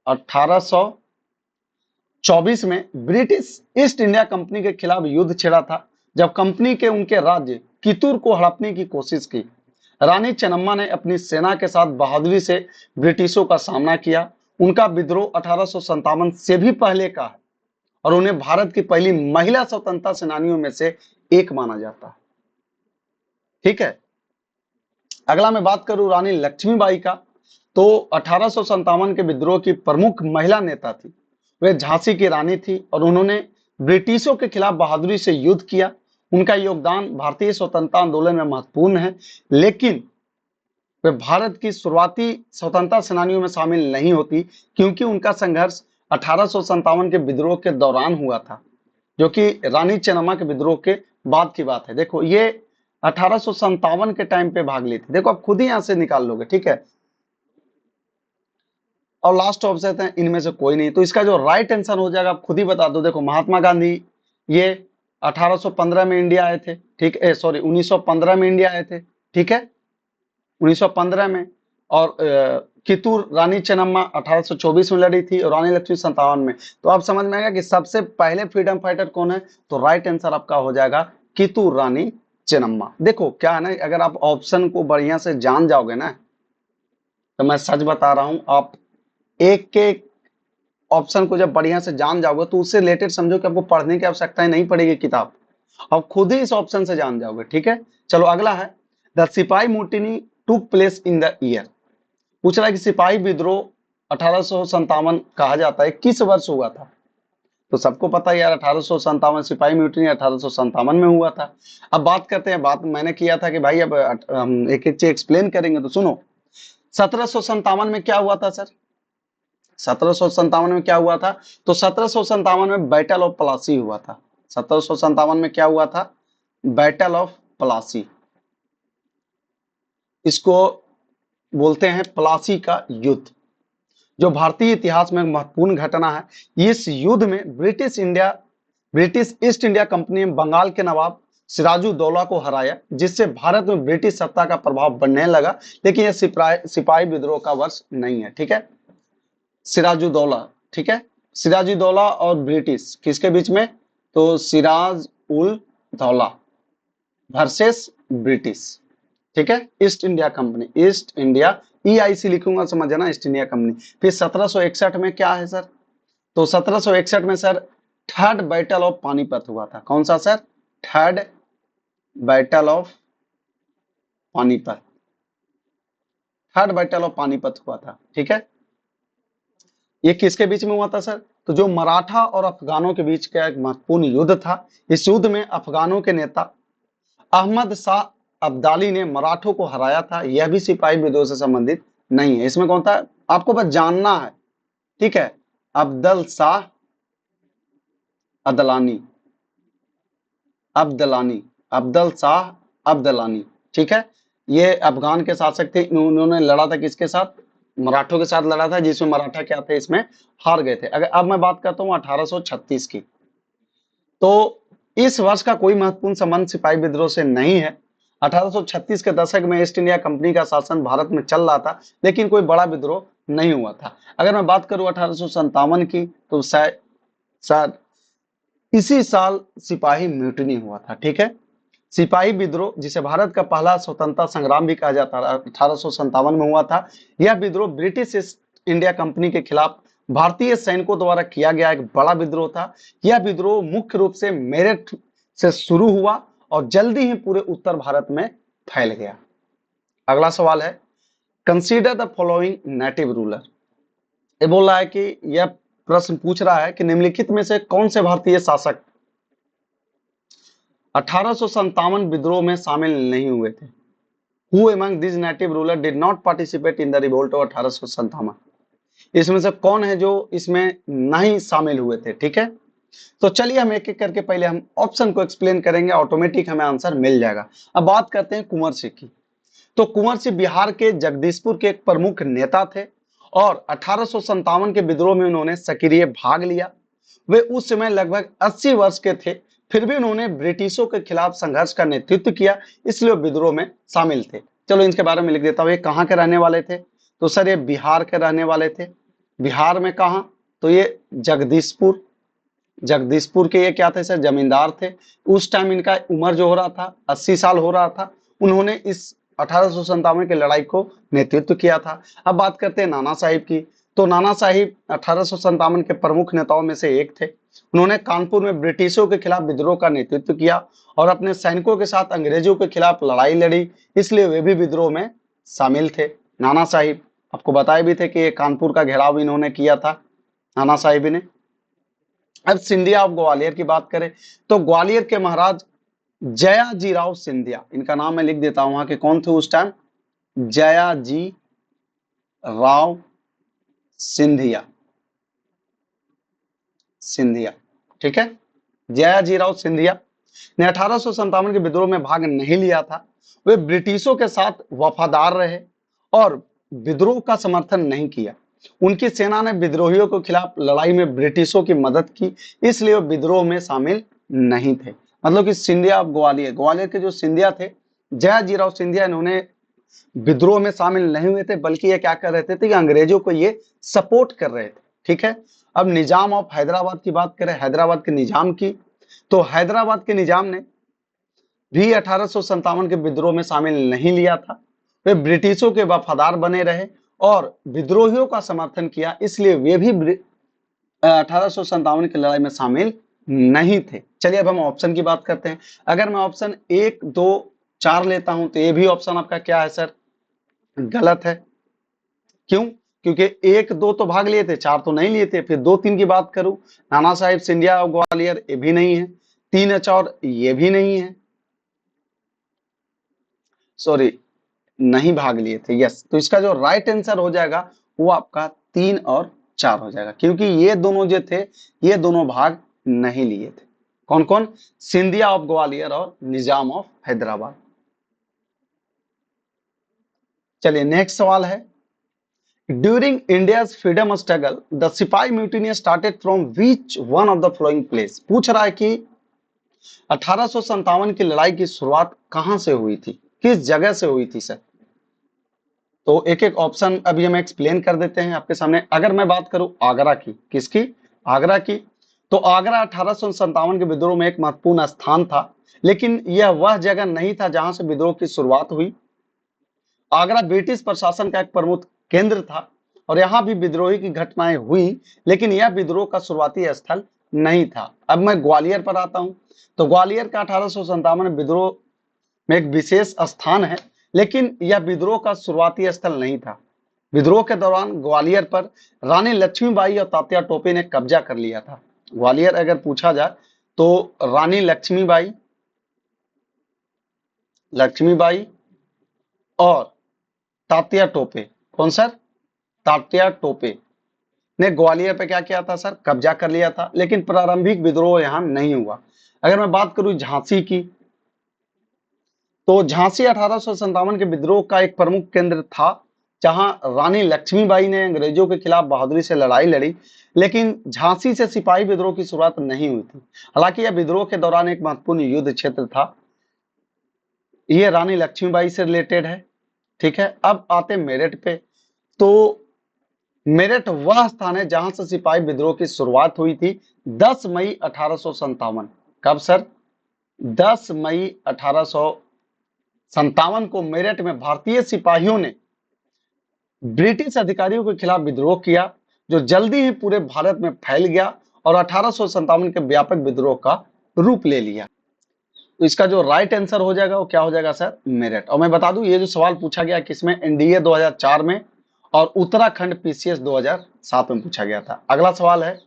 Speaker 1: 1824 में ब्रिटिश ईस्ट इंडिया कंपनी के खिलाफ युद्ध छेड़ा था, जब कंपनी के उनके राज्य कितूर को हड़पने की कोशिश की। रानी चेन्नम्मा ने अपनी सेना के साथ बहादुरी से ब्रिटिशों का सामना किया। उनका विद्रोह 1857 से भी पहले का है और उन्हें भारत की पहली महिला स्वतंत्रता सेनानियों में से एक माना जाता है। ठीक है। अगला मैं बात करूं रानी लक्ष्मीबाई का, तो 1857 के विद्रोह की प्रमुख महिला नेता थी। वे झांसी की रानी थी और उन्होंने ब्रिटिशों के खिलाफ बहादुरी से युद्ध किया। उनका योगदान भारतीय स्वतंत्रता आंदोलन में महत्वपूर्ण है, लेकिन वे भारत की शुरुआती स्वतंत्रता सेनानियों में शामिल नहीं होती, क्योंकि उनका संघर्ष 1857 के विद्रोह के दौरान हुआ था, जो कि रानी चेन्नम्मा के विद्रोह के बाद की बात है। देखो, ये 1857 के टाइम पे भाग ली थी। देखो, आप खुद ही यहां से निकाल लोगे। ठीक है। और लास्ट ऑप्शन है इनमें से कोई नहीं, तो इसका जो राइट आंसर हो जाएगा आप खुद ही बता दो। देखो, महात्मा गांधी ये 1815 में इंडिया आए थे, ठीक है, सॉरी 1915 में इंडिया आए थे, ठीक है, 1915 में। और कित्तूर रानी चेन्नम्मा 1824 में लड़ी थी और रानी लक्ष्मी 57 में। तो आप समझ में आएगा कि सबसे पहले फ्रीडम फाइटर कौन है, तो राइट आंसर आपका हो जाएगा कित्तूर रानी चेन्नम्मा। देखो क्या है ना, अगर आप ऑप्शन को बढ़िया से जान जाओगे ना, तो मैं सच बता रहा हूं, आप एक के ऑप्शन को जब बढ़िया से जान जाओगे तो उससे रिलेटेड समझो कि आपको पढ़ने की आवश्यकता ही नहीं पड़ेगी किताब, आप खुद ही इस ऑप्शन से जान जाओगे, ठीक है। चलो अगला है, द सिपाही mutiny took place in the year. पूछ रहा है कि सिपाही विद्रोह 1857 कहा जाता है, किस वर्ष हुआ था। तो सबको पता है यार, 1857 सिपाही म्यूटिनी 1857 में हुआ था। अब बात करते हैं, बात मैंने किया था कि भाई अब हम एक एक चीज एक्सप्लेन करेंगे, तो सुनो। 1757 में क्या हुआ था सर, 1757 में क्या हुआ था, तो 1757 में बैटल ऑफ प्लासी हुआ था। 1757 में क्या हुआ था, बैटल ऑफ प्लासी, इसको बोलते हैं प्लासी का युद्ध, जो भारतीय इतिहास में महत्वपूर्ण घटना है। इस युद्ध में ब्रिटिश ईस्ट इंडिया कंपनी ने बंगाल के नवाब सिराजुद्दौला को हराया, जिससे भारत में ब्रिटिश सत्ता का प्रभाव बढ़ने लगा। लेकिन यह सिपाही विद्रोह का वर्ष नहीं है, ठीक है, सिराजुद्दौला, ठीक है, सिराजुद्दौला और ब्रिटिश किसके बीच में, तो सिराज उल दौला वर्सेस ब्रिटिश, ठीक है, East India company, east India EIC लिखूंगा, समझ ना, ईस्ट इंडिया कंपनी। फिर 1761 में क्या है सर, तो 1761 में sir third battle of Panipat हुआ था। कौन सा sir, third battle of Panipat, third battle of Panipat हुआ था, ठीक है। ये किसके बीच में हुआ था सर, तो जो मराठा और अफगानों के बीच का एक महत्वपूर्ण युद्ध था। इस युद्ध में अफगानों के नेता अहमद शाह अब्दाली ने मराठों को हराया था। यह भी सिपाही विद्रोह से संबंधित नहीं है। इसमें कौन था, आपको बस जानना है, ठीक है, अब्दल शाह अदलानी, अब्दलानी, अब्दल शाह अब्दलानी, ठीक है। ये अफगान के शासक थे, उन्होंने लड़ा था किसके साथ, मराठों के साथ लड़ा था, जिसमें मराठा क्या थे, इसमें हार गए थे। अगर अब मैं बात करता हूँ 1836 की, तो इस वर्ष का कोई महत्वपूर्ण संबंध सिपाही विद्रोह से नहीं है। 1836 के दशक में ईस्ट इंडिया कंपनी का शासन भारत में चल रहा था, लेकिन कोई बड़ा विद्रोह नहीं हुआ था। अगर मैं बात करूं 1857 की, तो शायद इसी साल सिपाही म्यूटिनी हुआ था, ठीक है। सिपाही विद्रोह, जिसे भारत का पहला स्वतंत्रता संग्राम भी कहा जाता है, 1857 में हुआ था। यह विद्रोह ब्रिटिश ईस्ट इंडिया कंपनी के खिलाफ भारतीय सैनिकों द्वारा किया गया एक बड़ा विद्रोह था। यह विद्रोह मुख्य रूप से मेरठ से शुरू हुआ और जल्दी ही पूरे उत्तर भारत में फैल गया। अगला सवाल है, consider the following native ruler. ये बोल रहा है कि यह प्रश्न पूछ रहा है कि निम्नलिखित में से कौन से भारतीय शासक 1857 विद्रोह में शामिल नहीं हुए थे। Who among these native ruler did not participate in the revolt of 1857? इसमें से कौन है जो इसमें नहीं शामिल हुए थे, ठीक है। तो चलिए हम एक एक करके पहले हम ऑप्शन को एक्सप्लेन करेंगे, ऑटोमेटिक हमें आंसर मिल जाएगा। अब बात करते हैं कुंवर सिंह की। तो कुंवर सिंह बिहार के जगदीशपुर के एक प्रमुख नेता थे और 1857 के विद्रोह में उन्होंने सक्रिय भाग लिया। वे उस समय लगभग 80 वर्ष के थे, फिर भी उन्होंने ब्रिटिशों के खिलाफ संघर्ष का नेतृत्व किया, इसलिए विद्रोह में शामिल थे। चलो इनके बारे में लिख देता हूँ। ये कहाँ के रहने वाले थे, तो सर ये बिहार के रहने वाले थे। बिहार में कहाँ, तो ये जगदीशपुर, जगदीशपुर के ये क्या थे सर, जमींदार थे। उस टाइम इनका उम्र जो हो रहा था 80 साल हो रहा था। उन्होंने इस 1857 की लड़ाई को नेतृत्व किया था। अब बात करते हैं नाना साहिब की। तो नाना साहिब 1857 के प्रमुख नेताओं में से एक थे। उन्होंने कानपुर में ब्रिटिशों के खिलाफ विद्रोह का नेतृत्व किया और अपने सैनिकों के साथ अंग्रेजों के खिलाफ लड़ाई लड़ी, इसलिए वे भी विद्रोह में शामिल थे। नाना साहिब आपको बताए भी थे कि ये कानपुर का घेराव इन्होंने किया था, नाना साहिब ने। अब सिंधिया ऑफ ग्वालियर की बात करें, तो ग्वालियर के महाराज जयाजी राव सिंधिया, इनका नाम मैं लिख देता हूं, वहां के कौन थे उस टाइम, जयाजी राव सिंधिया, सिंधिया, ठीक है। जयाजी राव सिंधिया ने 1857 के विद्रोह में भाग नहीं लिया था। वे ब्रिटिशों के साथ वफादार रहे और विद्रोह का समर्थन नहीं किया। उनकी सेना ने विद्रोहियों के खिलाफ लड़ाई में ब्रिटिशों की मदद की, इसलिए वे विद्रोह में शामिल नहीं थे। मतलब कि सिंधिया ऑफ ग्वालियर, ग्वालियर के जो सिंधिया थे, जयाजीराव सिंधिया, इन्होंने विद्रोह में शामिल नहीं हुए थे, बल्कि ये क्या कर रहे थे कि अंग्रेजों को ये सपोर्ट कर रहे थे। ठीक है, अब निजाम ऑफ हैदराबाद की बात करें, हैदराबाद के निजाम की, तो हैदराबाद के निजाम ने भी 1857 के विद्रोह में शामिल नहीं लिया था। वे ब्रिटिशों के वफादार बने रहे और विद्रोहियों का समर्थन किया, इसलिए वे भी 1857 की लड़ाई में शामिल नहीं थे। चलिए अब हम ऑप्शन की बात करते हैं। अगर मैं ऑप्शन 1, 2, 4 लेता हूं तो ये भी ऑप्शन आपका क्या है सर? गलत है। क्यों? क्योंकि 1, 2 तो भाग लिए थे, 4 तो नहीं लिए थे। फिर 2, 3 की बात करूं, नाना साहिब सिंधिया ऑफ ग्वालियर, ये भी नहीं है। 3 अचौर, ये भी नहीं है, सॉरी, नहीं भाग लिए थे। यस, तो इसका जो राइट आंसर हो जाएगा वो आपका 3 और 4 हो जाएगा, क्योंकि ये दोनों जो थे ये दोनों भाग नहीं लिए थे। कौन कौन? सिंधिया ऑफ ग्वालियर और निजाम ऑफ हैदराबाद। चलिए नेक्स्ट सवाल है, during India's freedom struggle the sipahi mutiny started from which one of the following place. पूछ रहा है कि 1857 की लड़ाई की शुरुआत कहां से हुई थी, किस जगह से हुई थी सर? तो एक एक ऑप्शन अभी हम एक्सप्लेन कर देते हैं आपके सामने। अगर मैं बात करूं आगरा की, किसकी? आगरा की, तो आगरा 1857 के विद्रोह में एक महत्वपूर्ण स्थान था, लेकिन यह वह जगह नहीं था जहां से विद्रोह की शुरुआत हुई। आगरा ब्रिटिश प्रशासन का एक प्रमुख केंद्र था और यहाँ भी विद्रोही की घटनाएं हुई, लेकिन यह विद्रोह का शुरुआती स्थल नहीं था। अब मैं ग्वालियर पर आता हूं, तो ग्वालियर का 1857 विद्रोह में एक विशेष स्थान है, लेकिन यह विद्रोह का शुरुआती स्थल नहीं था। विद्रोह के दौरान ग्वालियर पर रानी लक्ष्मीबाई और तात्या टोपे ने कब्जा कर लिया था। ग्वालियर अगर पूछा जाए तो रानी लक्ष्मीबाई, लक्ष्मीबाई और तात्या टोपे, कौन सर? तात्या टोपे ने ग्वालियर पे क्या किया था सर? कब्जा कर लिया था, लेकिन प्रारंभिक विद्रोह यहां नहीं हुआ। अगर मैं बात करूं झांसी की, तो झांसी 1857 के विद्रोह का एक प्रमुख केंद्र था, जहां रानी लक्ष्मीबाई ने अंग्रेजों के खिलाफ बहादुरी से लड़ाई लड़ी, लेकिन झांसी से सिपाही विद्रोह की शुरुआत नहीं हुई थी। हालांकि यह विद्रोह के दौरान एक महत्वपूर्ण युद्ध क्षेत्र था। ये रानी लक्ष्मीबाई से रिलेटेड है। ठीक है, अब आते मेरठ पे, तो मेरठ वह स्थान है जहां से सिपाही विद्रोह की शुरुआत हुई थी 10 मई 1857। कब सर? 10 मई 1857 को मेरठ में भारतीय सिपाहियों ने ब्रिटिश अधिकारियों के खिलाफ विद्रोह किया, जो जल्दी ही पूरे भारत में फैल गया और 1857 के व्यापक विद्रोह का रूप ले लिया। तो इसका जो राइट आंसर हो जाएगा वो क्या हो जाएगा सर? मेरठ। और मैं बता दूं ये जो सवाल पूछा गया किसमें? एनडीए 2004 में और उत्तराखंड पीसीएस 2007 में पूछा गया था। अगला सवाल है,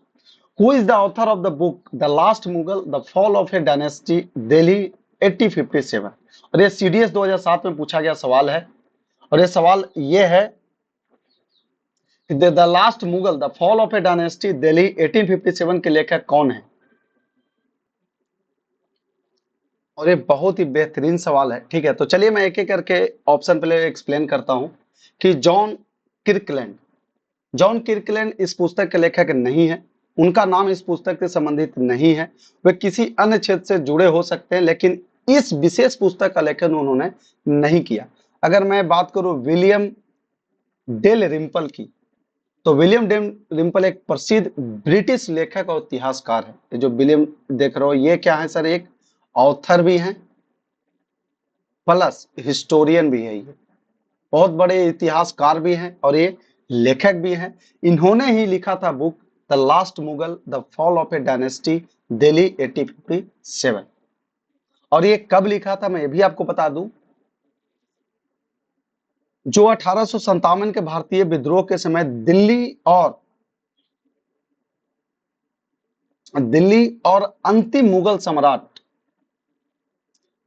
Speaker 1: who is the author of the book the last Mughal the fall of A dynasty Delhi 1857। और ये सीडीएस 2007 में पूछा गया सवाल है, और ये सवाल ये है, the last Mughal the fall of A dynasty Delhi 1857 के लेखक कौन है? और ये बहुत ही बेहतरीन सवाल है। ठीक है, तो चलिए मैं एक एक करके ऑप्शन पहले एक्सप्लेन करता हूं कि जॉन किर्कलैंड, जॉन किर्कलैंड इस पुस्तक के लेखक नहीं है, उनका नाम इस पुस्तक से संबंधित नहीं है, वे किसी अन्य क्षेत्र से जुड़े हो सकते हैं, लेकिन इस विशेष पुस्तक का लेखन उन्होंने नहीं किया। अगर मैं बात करूं विलियम डेल रिम्पल की, तो विलियम डेल रिम्पल एक प्रसिद्ध ब्रिटिश लेखक और इतिहासकार है। ये जो विलियम देख रहे हो ये क्या है सर? एक ऑथर भी हैं प्लस हिस्टोरियन भी है, ये बहुत बड़े इतिहासकार भी हैं और ये लेखक भी हैं। इन्होंने ही लिखा था book the last Mughal the fall of A dynasty Delhi 1857। और ये कब लिखा था मैं ये भी आपको बता दूं, जो 1857 के भारतीय विद्रोह के समय दिल्ली और अंतिम मुगल सम्राट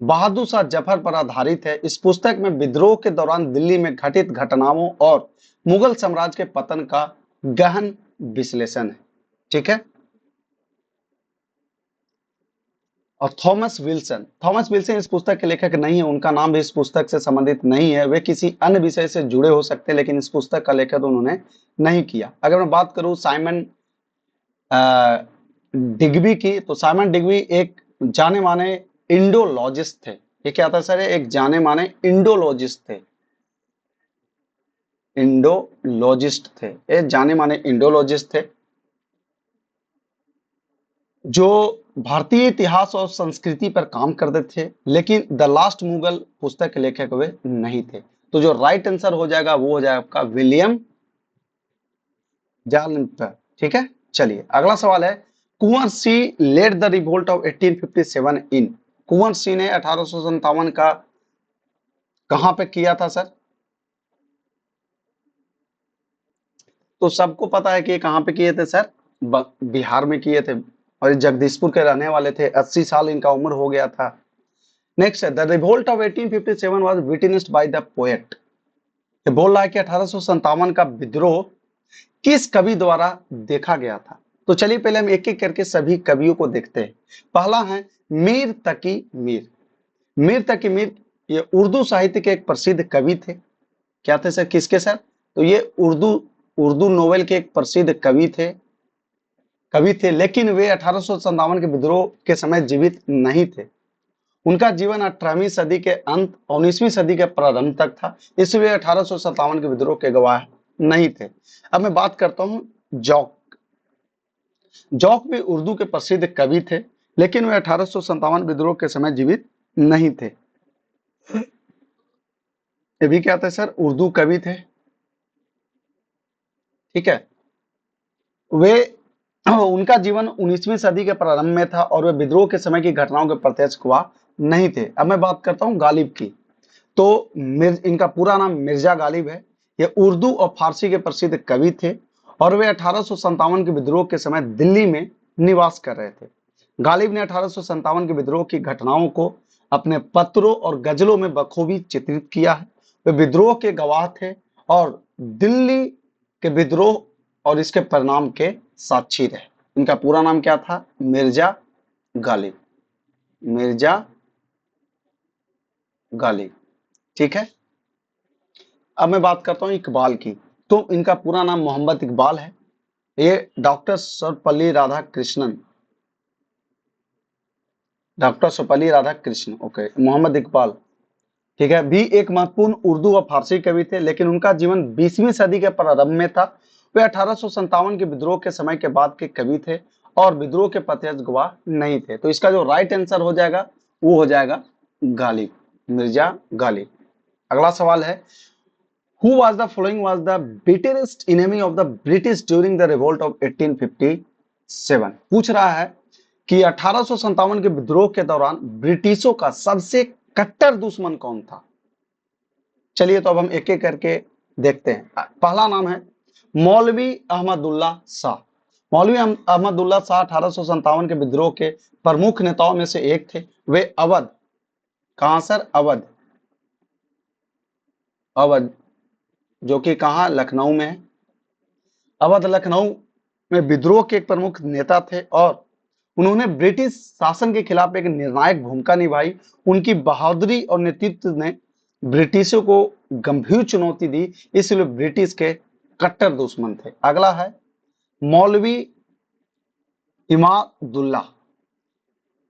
Speaker 1: बहादुर शाह जफर पर आधारित है। इस पुस्तक में विद्रोह के दौरान दिल्ली में घटित घटनाओं और मुगल साम्राज्य के पतन का गहन विश्लेषण है। ठीक है, और थॉमस विल्सन इस पुस्तक के लेखक नहीं है, उनका नाम भी इस पुस्तक से संबंधित नहीं है, वे किसी अन्य विषय से जुड़े हो सकते हैं, लेकिन इस पुस्तक का लेखन उन्होंने नहीं किया। अगर मैं बात करूं साइमन डिग्बी की, तो साइमन डिग्बी एक जाने माने इंडोलॉजिस्ट थे। ये क्या था सर? एक जाने माने इंडोलॉजिस्ट थे। इंडोलॉजिस्ट थे, ये जाने माने इंडोलॉजिस्ट थे जो भारतीय इतिहास और संस्कृति पर काम करते थे, लेकिन द लास्ट मुगल पुस्तक के लेखक वे नहीं थे। तो जो राइट आंसर हो जाएगा वो हो जाएगा आपका विलियम जालंधर। ठीक है, चलिए अगला सवाल है, Kunwar Singh led the revolt of 1857 in. Kunwar Singh ने 1857 का कहां पे किया था सर? तो सबको पता है कि ये कहां पे किए थे सर? बिहार में किए थे, और ये जगदीशपुर के रहने वाले थे। 80 साल इनका उम्र हो गया था। नेक्स्ट है, the revolt of 1857 was witnessed by the poet. ये बोल रहा है कि 1857 का विद्रोह किस कवि द्वारा देखा गया था? तो चलिए पहले हम एक एक करके सभी कवियों को देखते हैं। पहला है मीर तकी मीर। मीर तकी मीर ये उर्दू साहित्य के एक प्रसिद्ध कवि थे। क्या थे सर? किसके सर? तो ये उर्दू उर्दू नोवेल के एक प्रसिद्ध कवि थे, लेकिन वे 1857 के विद्रोह के समय जीवित नहीं थे। उनका जीवन 18वीं सदी के अंत 19वीं सदी के प्रारंभ तक था, इसलिए 1857 के विद्रोह के गवाह नहीं थे। अब मैं बात करता हूं जौक। जौक भी उर्दू के प्रसिद्ध कवि थे, लेकिन वे 1857 विद्रोह के समय जीवित नहीं थे। ये भी क्या थे सर? उर्दू कवि थे। ठीक है, वे उनका जीवन 19वीं सदी के प्रारंभ में था और वे विद्रोह के समय की घटनाओं के प्रत्यक्ष गवाह नहीं थे। अब मैं बात करता हूं गालिब की। तो इनका पूरा नाम मिर्जा गालिब है। ये उर्दू और फारसी के प्रसिद्ध कवि थे और वे 1857 के विद्रोह के समय दिल्ली में निवास कर रहे थे। गालिब ने 1857 के विद्रोह की घटनाओं को अपने पत्रों और गजलों में बखूबी चित्रित किया है। वे विद्रोह के गवाह थे और दिल्ली के विद्रोह और इसके परिणाम के साक्षी रहे। इनका पूरा नाम क्या था? मिर्जा गालिब। मिर्जा गालिब। ठीक है, अब मैं बात करता हूं इकबाल की। तो इनका पूरा नाम मोहम्मद इकबाल है। ये doctor Sarvepalli Radhakrishnan, doctor Sarvepalli Radhakrishnan, okay, Mohammad Iqbal. ठीक है, भी एक महत्वपूर्ण उर्दू और फारसी कवि थे, लेकिन उनका जीवन 20वीं सदी के प्रारंभ में था। वे 1857 के विद्रोह के समय के बाद के कवि थे और विद्रोह के प्रत्यक्ष गवाह नहीं थे। तो इसका जो राइट आंसर हो जाएगा वो हो जाएगा गालिब, मिर्जा गालिब। अगला सवाल है, Who was the following was the bitterest enemy of the British during the revolt of 1857? पूछ रहा है कि 1857 के विद्रोह के दौरान ब्रिटिशों का सबसे कट्टर दुश्मन कौन था? चलिए तो अब हम एक एक करके देखते हैं। पहला नाम है मौलवी अहमदुल्ला शाह। मौलवी अहमदुल्ला शाह 1857 के विद्रोह के प्रमुख नेताओं में से एक थे। वे अवध, कहां सर? अवध, अवध जो कि कहां? लखनऊ में है। अवध लखनऊ में विद्रोह के एक प्रमुख नेता थे और उन्होंने ब्रिटिश शासन के खिलाफ एक निर्णायक भूमिका निभाई। उनकी बहादुरी और नेतृत्व ने ब्रिटिशों को गंभीर चुनौती दी, इसलिए ब्रिटिश के कट्टर दुश्मन थे। अगला है मौलवी इमादुल्ला।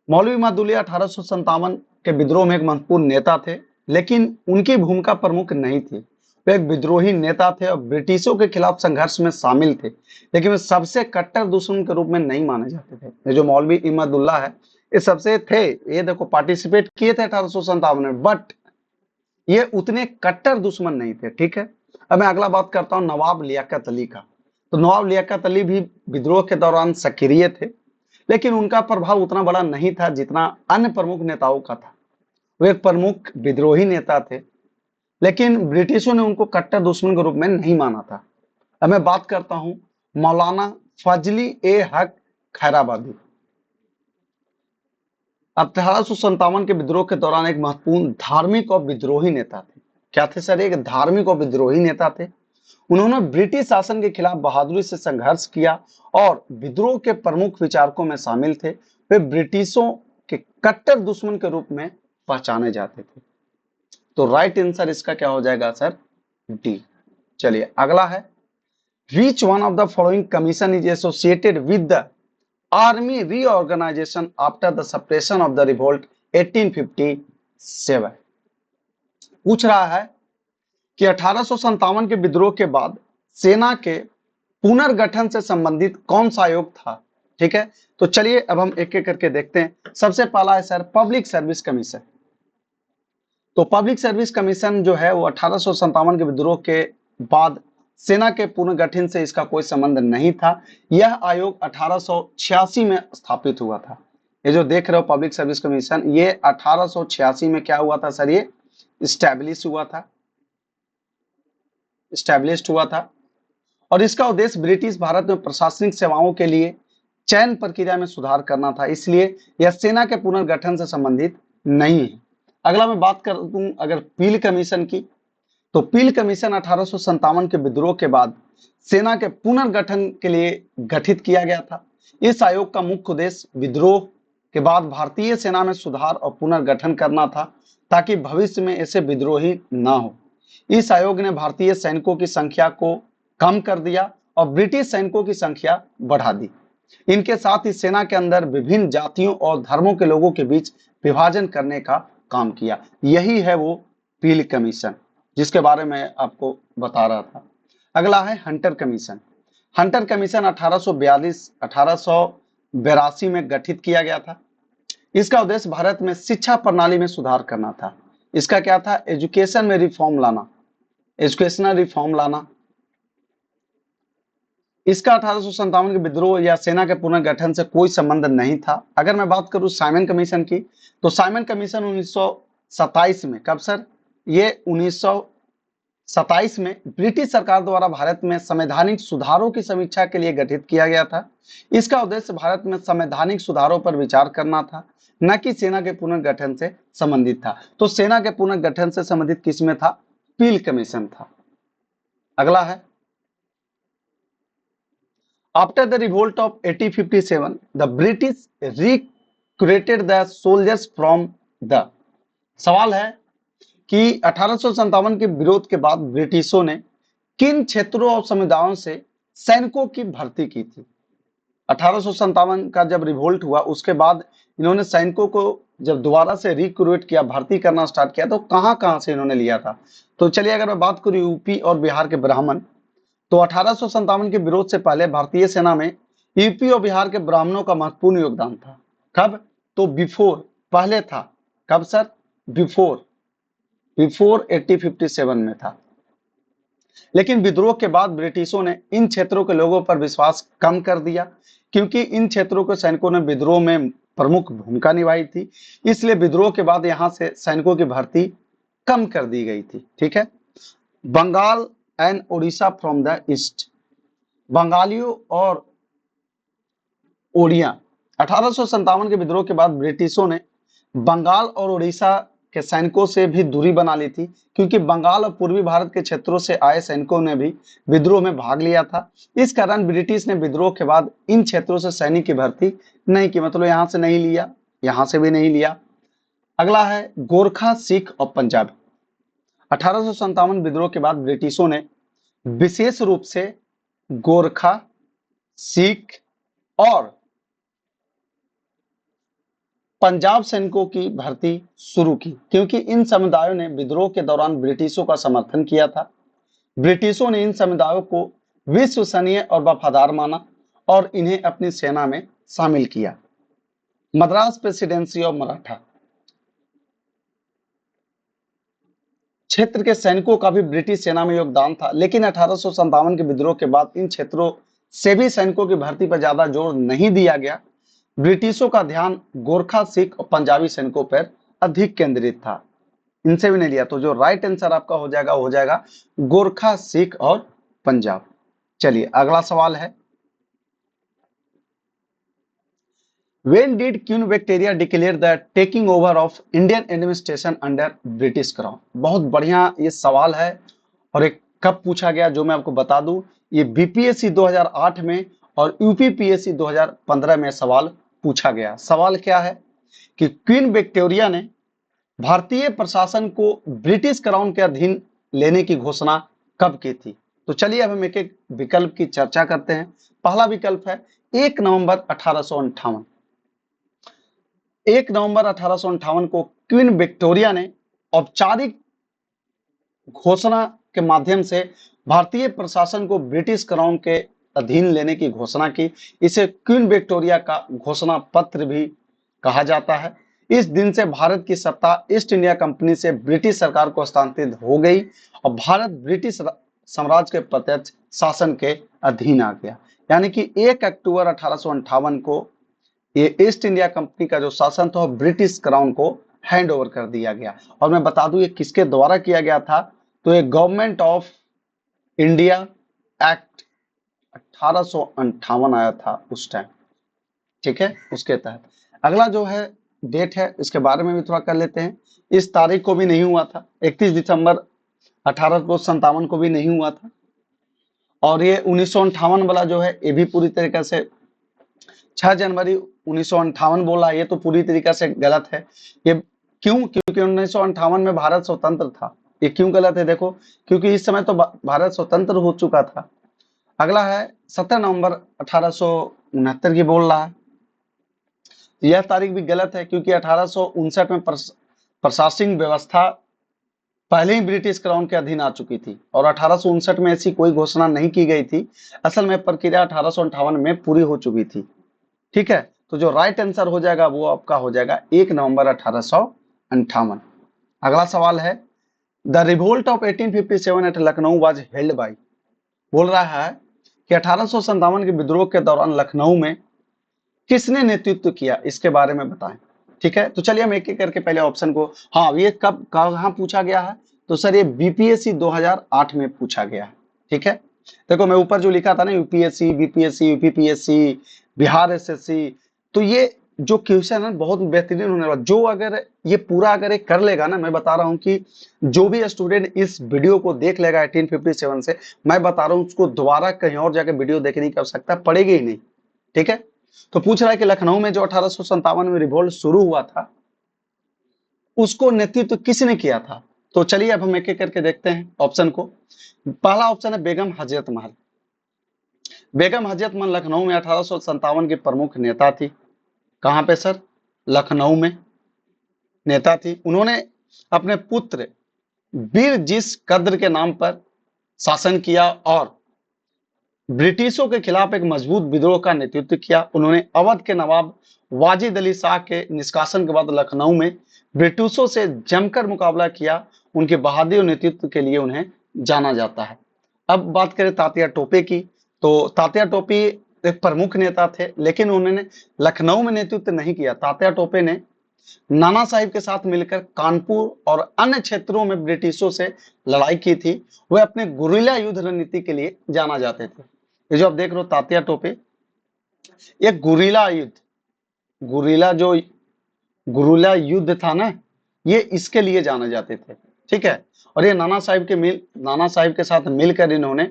Speaker 1: मौलवी इमादुल्ला 1857 के विद्रोह में एक महत्वपूर्ण नेता थे, लेकिन उनकी भूमिका प्रमुख नहीं थी। वे एक विद्रोही नेता थे और ब्रिटिशों के खिलाफ संघर्ष में शामिल थे, लेकिन वे सबसे कट्टर दुश्मन के रूप में नहीं माने जाते थे। ये जो मौलवी इमादुल्ला है, ये सबसे थे, ये देखो पार्टिसिपेट किए थे 1857 में, बट ये उतने कट्टर दुश्मन नहीं थे। ठीक है, अब मैं अगला बात करता हूँ नवाब लियाकत अली का। तो नवाब लियाकत अली भी विद्रोह के दौरान सक्रिय थे, लेकिन उनका प्रभाव उतना बड़ा नहीं था जितना अन्य प्रमुख नेताओं का था। वे एक प्रमुख विद्रोही नेता थे, लेकिन ब्रिटिशों ने उनको कट्टर दुश्मन के रूप में नहीं माना था। अब मैं बात करता हूं मौलाना फजली ए हक खैराबादी। 1857 के विद्रोह के दौरान एक महत्वपूर्ण धार्मिक और विद्रोही नेता थे। क्या थे सर? एक धार्मिक और विद्रोही नेता थे। उन्होंने ब्रिटिश शासन के खिलाफ बहादुरी से संघर्ष किया और विद्रोह के प्रमुख विचारकों में शामिल थे। वे ब्रिटिशों के कट्टर दुश्मन के रूप में पहचाने जाते थे। तो राइट आंसर इसका क्या हो जाएगा सर? डी। चलिए अगला है, which one of the following commission is associated with the army reorganisation after the suppression of the revolt 1857। पूछ रहा है कि 1857 के विद्रोह के बाद सेना के पुनर्गठन से संबंधित कौन सा आयोग था। ठीक है, तो चलिए अब हम एक एक करके देखते हैं। सबसे पहला है सर पब्लिक सर्विस कमीशन। तो पब्लिक सर्विस कमीशन जो है वो 1857 के विद्रोह के बाद सेना के पुनर्गठन से इसका कोई संबंध नहीं था। यह आयोग 1886 में स्थापित हुआ था। ये जो देख रहे हो पब्लिक सर्विस कमीशन, ये 1886 में क्या हुआ था सर, ये स्टैब्लिश हुआ था, स्टैब्लिश्ड हुआ था। और इसका उद्देश्य ब्रिटिश भारत में प्रशासनिक सेवाओं के लिए चयन प्रक्रिया में सुधार करना था, इसलिए यह सेना के पुनर्गठन से संबंधित नहीं है। अगला मैं बात कर दूं अगर पील कमीशन की, तो पील कमीशन 1857 के विद्रोह के बाद सेना के पुनर्गठन के लिए गठित किया गया था। इस आयोग का मुख्य उद्देश्य विद्रोह के बाद भारतीय सेना में सुधार और पुनर्गठन करना था, ताकि भविष्य में ऐसे विद्रोही न हो। इस आयोग ने भारतीय सैनिकों की संख्या को कम कर दिया और ब्रिटिश सैनिकों की संख्या बढ़ा दी। इनके साथ ही सेना के अंदर विभिन्न जातियों और धर्मों के लोगों के बीच विभाजन करने का काम किया। यही है वो पील कमीशन जिसके बारे में आपको बता रहा था। अगला है हंटर कमीशन। हंटर कमीशन 1882 में गठित किया गया था। इसका उद्देश्य भारत में शिक्षा प्रणाली में सुधार करना था। इसका क्या था, एजुकेशन में रिफॉर्म लाना, एजुकेशनल रिफॉर्म लाना। इसका 1857 के विद्रोह या सेना के पुनर्गठन से कोई संबंध नहीं था। अगर मैं बात करूं साइमन कमीशन की, तो साइमन कमीशन 1927 में, कब सर, ये 1927 में ब्रिटिश सरकार द्वारा भारत में संवैधानिक सुधारों की समीक्षा के लिए गठित किया गया था। इसका उद्देश्य भारत में संवैधानिक सुधारों पर विचार करना था, न कि सेना के पुनर्गठन से संबंधित था। तो सेना के पुनर्गठन से संबंधित किसमें था, पील कमीशन था। अगला है after the revolt of 1857 the British recruited the soldiers from the. सवाल है कि 1857 के विरोध के बाद ब्रिटिशों ने किन क्षेत्रों और समुदायों से सैनिकों की भर्ती की थी। 1857 का जब रिवोल्ट हुआ उसके बाद इन्होंने सैनिकों को जब दोबारा से रिक्रूट किया, भर्ती करना स्टार्ट किया, तो कहां से इन्होंने लिया था। तो चलिए अगर मैं बात करूं यूपी और बिहार के ब्राह्मण, तो 1857 के विरोध से पहले भारतीय सेना में यूपी और बिहार के ब्राह्मणों का महत्वपूर्ण योगदान था। कब, तो बिफोर, पहले था। कब सर, बिफोर 1857 में था। लेकिन विद्रोह के बाद ब्रिटिशों ने इन क्षेत्रों के लोगों पर विश्वास कम कर दिया, क्योंकि इन क्षेत्रों के सैनिकों ने विद्रोह में प्रमुख भूमिका निभाई थी। इसलिए विद्रोह के बाद यहां से सैनिकों की भर्ती कम कर दी गई थी। ठीक है, Bengal and Orissa from the east. बंगालियों और ओडिया, 1857 के विद्रोह के बाद ब्रिटिशों ने बंगाल और उड़ीसा के सैनिकों से भी दूरी बना ली थी, क्योंकि बंगाल और पूर्वी भारत के क्षेत्रों से आए सैनिकों ने भी विद्रोह में भाग लिया था। इस कारण ब्रिटिश ने विद्रोह के बाद इन क्षेत्रों से सैनिक की भर्ती नहीं की, मतलब यहां से नहीं लिया, यहां से भी नहीं लिया। अगला है गोरखा, सिख और पंजाबी। 1857 विद्रोह के बाद ब्रिटिशों ने विशेष रूप से गोरखा, सिख और पंजाब सैनिकों की भर्ती शुरू की, क्योंकि इन समुदायों ने विद्रोह के दौरान ब्रिटिशों का समर्थन किया था। ब्रिटिशों ने इन समुदायों को विश्वसनीय और वफादार माना और इन्हें अपनी सेना में शामिल किया। मद्रास प्रेसिडेंसी ऑफ मराठा क्षेत्र के सैनिकों का भी ब्रिटिश सेना में योगदान था, लेकिन 1857 के विद्रोह के बाद इन क्षेत्रों से भी सैनिकों की भर्ती पर ज्यादा जोर नहीं दिया गया। ब्रिटिशों का ध्यान गोरखा, सिख और पंजाबी सैनिकों पर अधिक केंद्रित था। इनसे भी नहीं लिया, तो जो राइट आंसर आपका हो जाएगा गोरखा, सिख और पंजाब। चलिए अगला सवाल है, When did Queen Victoria declare the taking over of Indian administration under British Crown? बहुत बढ़िया ये सवाल है, और एक कब पूछा गया जो मैं आपको बता दूं, ये बीपीएससी 2008 में और यूपीपीएससी 2015 में सवाल पूछा गया। सवाल क्या है कि क्वीन विक्टोरिया ने भारतीय प्रशासन को ब्रिटिश क्राउन के अधीन लेने की घोषणा कब की थी। तो चलिए अब हम एक एक विकल्प की चर्चा करते हैं। पहला विकल्प है 1 नवंबर 1858, 1 नवंबर 1858 को क्वीन विक्टोरिया ने औपचारिक घोषणा के माध्यम से भारतीय प्रशासन को ब्रिटिश क्राउन के अधीन लेने की घोषणा की। इसे क्वीन विक्टोरिया का घोषणा पत्र भी कहा जाता है। इस दिन से भारत की सत्ता ईस्ट इंडिया कंपनी से ब्रिटिश सरकार को हस्तांतरित हो गई और भारत ब्रिटिश साम्राज्य के प्रत्यक्ष शासन के अधीन आ गया। यानी कि 1 अक्टूबर 1858 को ये ईस्ट इंडिया कंपनी का जो शासन था ब्रिटिश क्राउन को हैंड ओवर कर दिया गया। और मैं बता दूं ये किसके द्वारा किया गया था, तो ये गवर्नमेंट ऑफ इंडिया एक्ट 1858 आया था उस टाइम, ठीक है, उसके तहत। अगला जो है डेट है, इसके बारे में भी थोड़ा कर लेते हैं। इस तारीख को भी नहीं हुआ था, 31 दिसंबर 1857 को भी नहीं हुआ था। और ये 1958 वाला जो है ये भी पूरी तरीके से 6 जनवरी 1958 बोला, ये तो पूरी तरीके से गलत है। ये क्यों? क्योंकि 1958 में भारत स्वतंत्र था। ये क्यों गलत है देखो, क्योंकि इस समय तो भारत स्वतंत्र हो चुका था। अगला है 17 नवंबर 1869 की बोल रहा है। यह तारीख भी गलत है क्योंकि 1859 में प्रशासनिक व्यवस्था पहले ही ब्रिटिश क्राउन के अधीन आ चुकी थी और 1859 में ऐसी कोई घोषणा नहीं की गई थी। असल में प्रक्रिया 1858 में पूरी हो चुकी थी, ठीक है। तो जो राइट आंसर हो जाएगा वो आपका हो जाएगा 1 नवंबर 1858। अगला सवाल है the revolt of 1857 at Lucknow was held by, बोल रहा है कि 1857 के विद्रोह के दौरान लखनऊ में किसने नेतृत्व किया, इसके बारे में बताएं, ठीक है। तो चलिए हम एक एक करके पहले ऑप्शन को, हाँ ये कब कहाँ पूछा गया है, तो सर ये बीपीएससी 2008 में पूछा गया है, ठीक है। देखो मैं ऊपर जो लिखा था ना UPSC, BPSC, UPPSC, Bihar SSC, तो ये जो क्वेश्चन है बहुत बेहतरीन होने वाला। जो अगर ये पूरा अगर ये कर लेगा ना, मैं बता रहा हूँ कि जो भी स्टूडेंट इस वीडियो को देख लेगा 1857 से, मैं बता रहा हूँ उसको दोबारा कहीं और जाके वीडियो देखने की आवश्यकता पड़ेगी ही नहीं, ठीक है। तो पूछ रहा है कि लखनऊ में जो 1857 में रिवोल्ट शुरू हुआ था उसको नेतृत्व किसने किया था। तो चलिए अब हम एक एक करके देखते हैं ऑप्शन को। पहला ऑप्शन है बेगम हजरत महल। बेगम हजरत महल लखनऊ में 1857 की प्रमुख नेता थी। कहां पे सर? लखनऊ में नेता थी। उन्होंने अपने पुत्र वीर जिस कद्र के नाम पर शासन किया और ब्रिटिशों के खिलाफ एक मजबूत विद्रोह का नेतृत्व किया। उन्होंने अवध के नवाब वाजिद अली शाह के निष्कासन के बाद लखनऊ में ब्रिटिशों से जमकर मुकाबला किया। उनके बहादुर नेतृत्व के लिए उन्हें जाना जाता है। अब बात करें तात्या टोपे की, तो तात्या टोपे एक प्रमुख नेता थे लेकिन उन्होंने लखनऊ में नेतृत्व नहीं किया। तात्या टोपे ने नाना साहिब के साथ मिलकर कानपुर और अन्य क्षेत्रों में ब्रिटिशों से लड़ाई की थी। वे अपने गुरिल्ला युद्ध रणनीति के लिए जाना जाते थे। ये जो आप देख रहे हो तात्या टोपे, ये गुरिल्ला युद्ध, गुरिल्ला युद्ध था ना, ये इसके लिए जाने जाते थे, ठीक है। और ये नाना साहिब के साथ मिलकर इन्होंने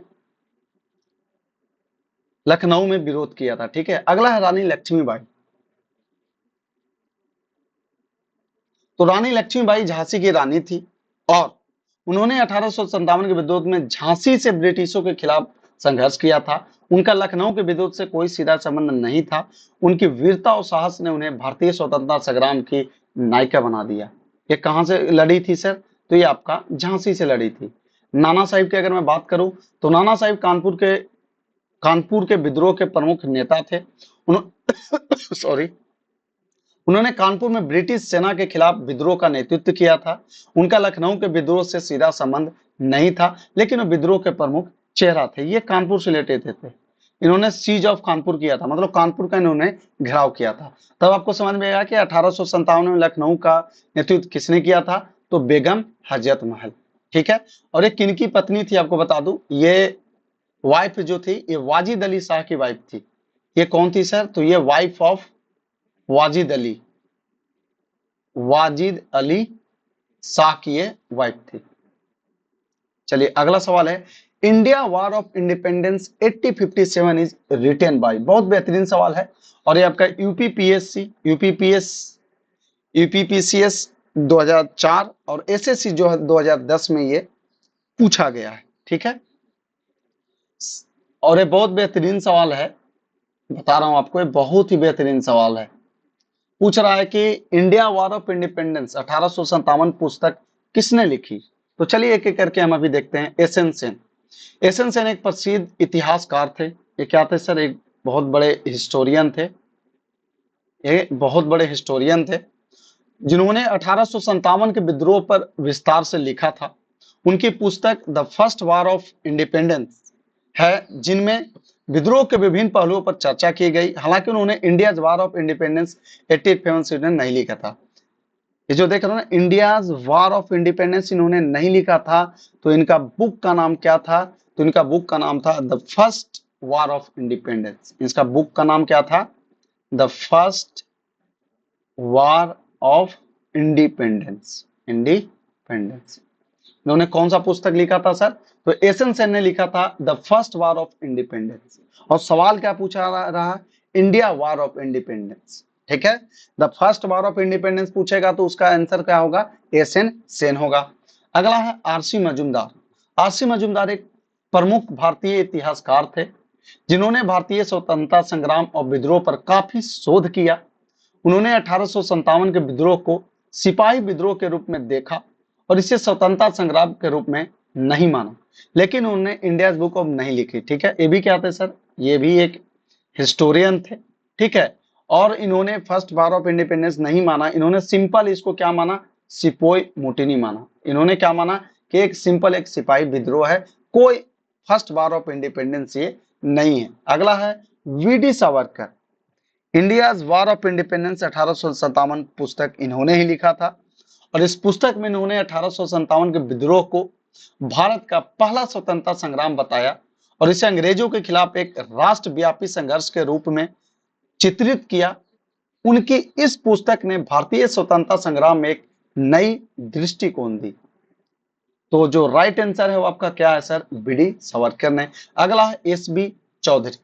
Speaker 1: लखनऊ में विरोध किया था, ठीक है। अगला है रानी लक्ष्मीबाई। तो रानी लक्ष्मीबाई झांसी की रानी थी और उन्होंने 1857 के विद्रोह में झांसी से ब्रिटिशों के खिलाफ संघर्ष किया था। उनका लखनऊ के विद्रोह से कोई सीधा संबंध नहीं था। उनकी वीरता और साहस ने उन्हें भारतीय स्वतंत्रता संग्राम की नायिका बना दिया। ये कहां से लड़ी थी सर? तो ये आपका झांसी से लड़ी थी। नाना साहिब की अगर मैं बात करूं तो नाना साहिब कानपुर के विद्रोह के प्रमुख नेता थे। सॉरी उन्होंने कानपुर में ब्रिटिश सेना के खिलाफ विद्रोह का नेतृत्व किया था। उनका लखनऊ के विद्रोह से सीधा संबंध नहीं था लेकिन वो विद्रोह के प्रमुख चेहरा थे। ये कानपुर से रिलेटेड थे। इन्होंने सीज ऑफ कानपुर किया था, मतलब कानपुर का इन्होंने घेराव किया था। तब आपको समझ में आया कि 1857 में लखनऊ का नेतृत्व किसने किया था, तो बेगम हजरत महल, ठीक है। और ये किनकी पत्नी थी आपको बता दूं, ये वाइफ जो थी ये वाजिद अली शाह की वाइफ थी। ये कौन थी सर? तो ये वाइफ ऑफ वाजिद अली शाह की ये वाइफ थी। चलिए अगला सवाल है India war of independence 1857 is written by. बहुत बेहतरीन सवाल है और ये आपका यूपीपीसीएस 2004 और एसएससी जो है 2010 में ये पूछा गया है, ठीक है। और ये बहुत बेहतरीन सवाल है बता रहा हूं आपको, ये बहुत ही बेहतरीन सवाल है। पूछ रहा है कि इंडिया वॉर ऑफ इंडिपेंडेंस 1857 पुस्तक किसने लिखी? तो चलिए एक एक करके हम अभी देखते हैं। S N Sen. S N Sen एक प्रसिद्ध इतिहासकार थे। ये क्या थे सर? एक बहुत बड़े हिस्टोरियन थे। ये बहुत बड़े हिस्टोरियन थे जिन्होंने 1857 के विद्रोह पर विस्तार से लिखा था। उनकी पुस्तक the first war of independence है, जिनमें विद्रोह के विभिन्न पहलुओं पर चर्चा की गई। हालांकि उन्होंने इंडियाज वॉर ऑफ इंडिपेंडेंस 1857 नहीं लिखा था। ये जो देख रहे हो ना, इंडियाज वॉर ऑफ इंडिपेंडेंस इन्होंने नहीं लिखा था। तो इनका बुक का नाम क्या था? तो इनका बुक का नाम था the first war of independence. इसका बुक का नाम क्या था? The first war of independence. Independence. इन्होंने कौन सा पुस्तक लिखा था सर? तो एस एन सेन ने लिखा था the first war of independence. और सवाल क्या पूछा रहा? India war of independence. ठीक है, the first war of independence पूछेगा तो उसका आंसर क्या होगा? एस एन सेन होगा। अगला है आरसी मजूमदार। आरसी मजूमदार एक प्रमुख भारतीय इतिहासकार थे जिन्होंने भारतीय स्वतंत्रता संग्राम और विद्रोह पर काफी शोध किया। उन्होंने 1857 के विद्रोह को सिपाही विद्रोह के रूप में देखा और इसे स्वतंत्रता संग्राम के रूप में नहीं माना, लेकिन उन्होंने इंडियाज बुक ऑफ नहीं लिखी। ठीक है, ये भी क्या थे सर? ये भी एक हिस्टोरियन थे। ठीक है, और इन्होंने फर्स्ट वॉर ऑफ इंडिपेंडेंस नहीं माना। इन्होंने सिंपल इसको क्या माना? सिपोई मुटिनी माना। इन्होंने क्या माना कि एक सिंपल एक सिपाही विद्रोह है, कोई फर्स्ट वॉर ऑफ इंडिपेंडेंस ये नहीं है। अगला है V D Savarkar. India's war of independence 1857 पुस्तक इन्होंने ही लिखा था और इस पुस्तक में इन्होंने 1857 के विद्रोह को भारत का पहला स्वतंत्रता संग्राम बताया और इसे अंग्रेजों के खिलाफ एक राष्ट्रव्यापी संघर्ष के रूप में चित्रित किया। उनकी इस पुस्तक ने भारतीय स्वतंत्रता संग्राम में एक नई दृष्टिकोण दी। तो जो राइट आंसर है वो आपका क्या है सर? बीडी सावरकर ने। अगला है एस बी चौधरी।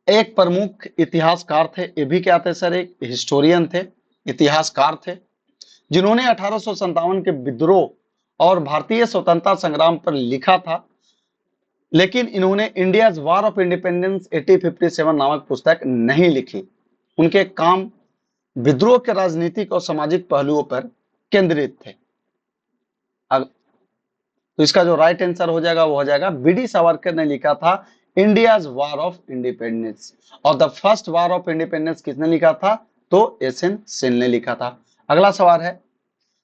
Speaker 1: एक प्रमुख इतिहासकार थे। ये भी क्या थे सर? एक हिस्टोरियन थे, इतिहासकार थे, जिन्होंने 1857 के विद्रोह और भारतीय स्वतंत्रता संग्राम पर लिखा था, लेकिन इन्होंने इंडियाज वॉर ऑफ इंडिपेंडेंस 1857 नामक पुस्तक नहीं लिखी। उनके काम विद्रोह के राजनीतिक और सामाजिक पहलुओं पर केंद्रित थे। तो इसका जो राइट आंसर हो जाएगा वो हो जाएगा बीडी सावरकर ने लिखा था इंडियाज वॉर ऑफ इंडिपेंडेंस। और the first war of independence किसने लिखा था? तो एस एन सेन ने लिखा था। अगला सवाल है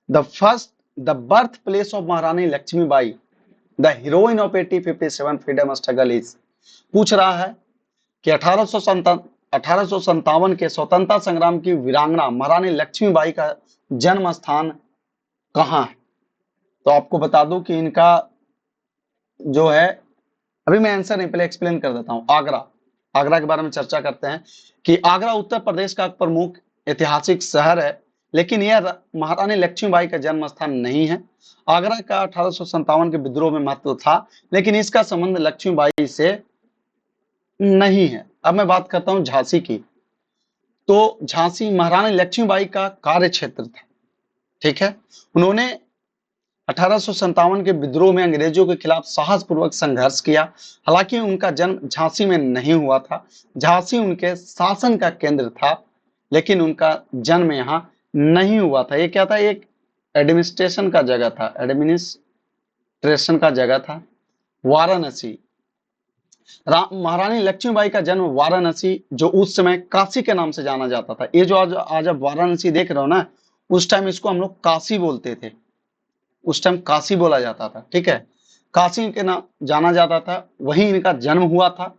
Speaker 1: the birth place of Maharani Lakshmibai the heroine of 1857 freedom struggle is. पूछ रहा है कि 1857 के स्वतंत्रता संग्राम की वीरांगना महारानी लक्ष्मीबाई का जन्म स्थान कहाँ है? तो आपको बता दूं कि इनका जो है, अभी मैं आंसर नहीं, पहले एक्सप्लेन कर देता हूं। आगरा। आगरा के बारे में चर्चा करते हैं कि आगरा उत्तर प्रदेश का प्रमुख ऐतिहासिक शहर है, लेकिन यह महारानी लक्ष्मीबाई का जन्म स्थान नहीं है। आगरा का 1857 के विद्रोह में महत्व था, लेकिन इसका संबंध लक्ष्मीबाई से नहीं है। अब मैं बात करता हूं झांसी की। तो झांसी महारानी लक्ष्मीबाई का कार्य क्षेत्र था। ठीक है, उन्होंने 1857 के विद्रोह में अंग्रेजों के खिलाफ साहसपूर्वक संघर्ष किया। हालांकि उनका जन्म झांसी में नहीं हुआ था। झांसी उनके शासन का केंद्र था, लेकिन उनका जन्म यहाँ नहीं हुआ था। ये क्या था? एक एडमिनिस्ट्रेशन का जगह था, एडमिनिस्ट्रेशन का जगह था। वाराणसी। महारानी लक्ष्मीबाई का जन्म वाराणसी, जो उस समय काशी के नाम से जाना जाता था। ये जो आज आप वाराणसी देख रहे हो ना, उस टाइम इसको हम लोग काशी बोलते थे। उस टाइम काशी बोला जाता था। ठीक है, काशी के नाम जाना जाता था, वहीं इनका जन्म हुआ था।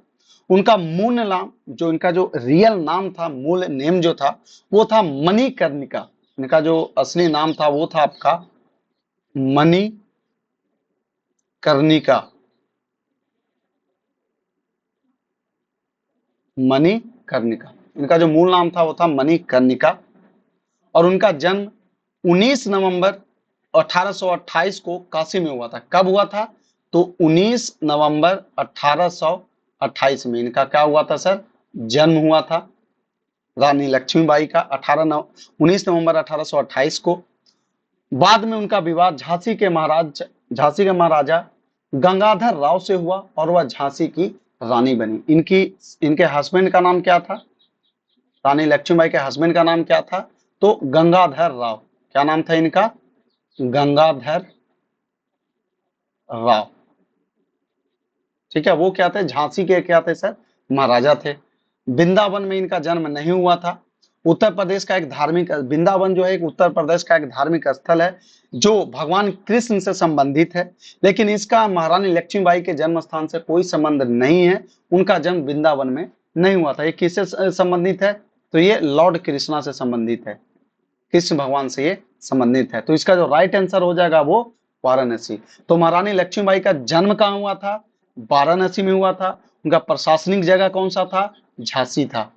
Speaker 1: उनका मूल नाम, जो इनका जो रियल नाम था, मूल नेम जो था, वो था मणिकर्णिका। इनका जो असली नाम था वो था आपका मणिकर्णिका। मणिकर्णिका इनका जो मूल नाम था वो था मणिकर्णिका। और उनका जन्म 19 नवंबर 1828 को काशी में हुआ था। कब हुआ था? तो 19 नवंबर 1828 में इनका क्या हुआ था सर? जन्म हुआ था रानी लक्ष्मीबाई का 19 नवंबर 1828 को। बाद में उनका विवाह झांसी के महाराजा गंगाधर राव से हुआ और वह झांसी की रानी बनी। इनके हस्बैंड का नाम क्या था? रानी लक्ष्मीबाई के हस्बैंड का नाम क्या था? तो गंगाधर राव। क्या नाम था इनका? गंगाधर राव। ठीक है, वो क्या थे? झांसी के क्या थे सर? महाराजा थे। वृंदावन में इनका जन्म नहीं हुआ था। उत्तर प्रदेश का एक धार्मिक वृंदावन जो है एक उत्तर प्रदेश का एक धार्मिक स्थल है जो भगवान कृष्ण से संबंधित है, लेकिन इसका महारानी लक्ष्मीबाई के जन्म स्थान से कोई संबंध नहीं है। उनका जन्म वृंदावन में नहीं हुआ था। ये किससे संबंधित है? तो ये लॉर्ड कृष्णा से संबंधित है, कृष्ण भगवान से ये संबंधित है। तो इसका जो राइट आंसर हो जाएगा वो वाराणसी। तो महारानी लक्ष्मीबाई का जन्म कहाँ हुआ था? वाराणसी में हुआ था। उनका प्रशासनिक जगह कौन सा था? झांसी था।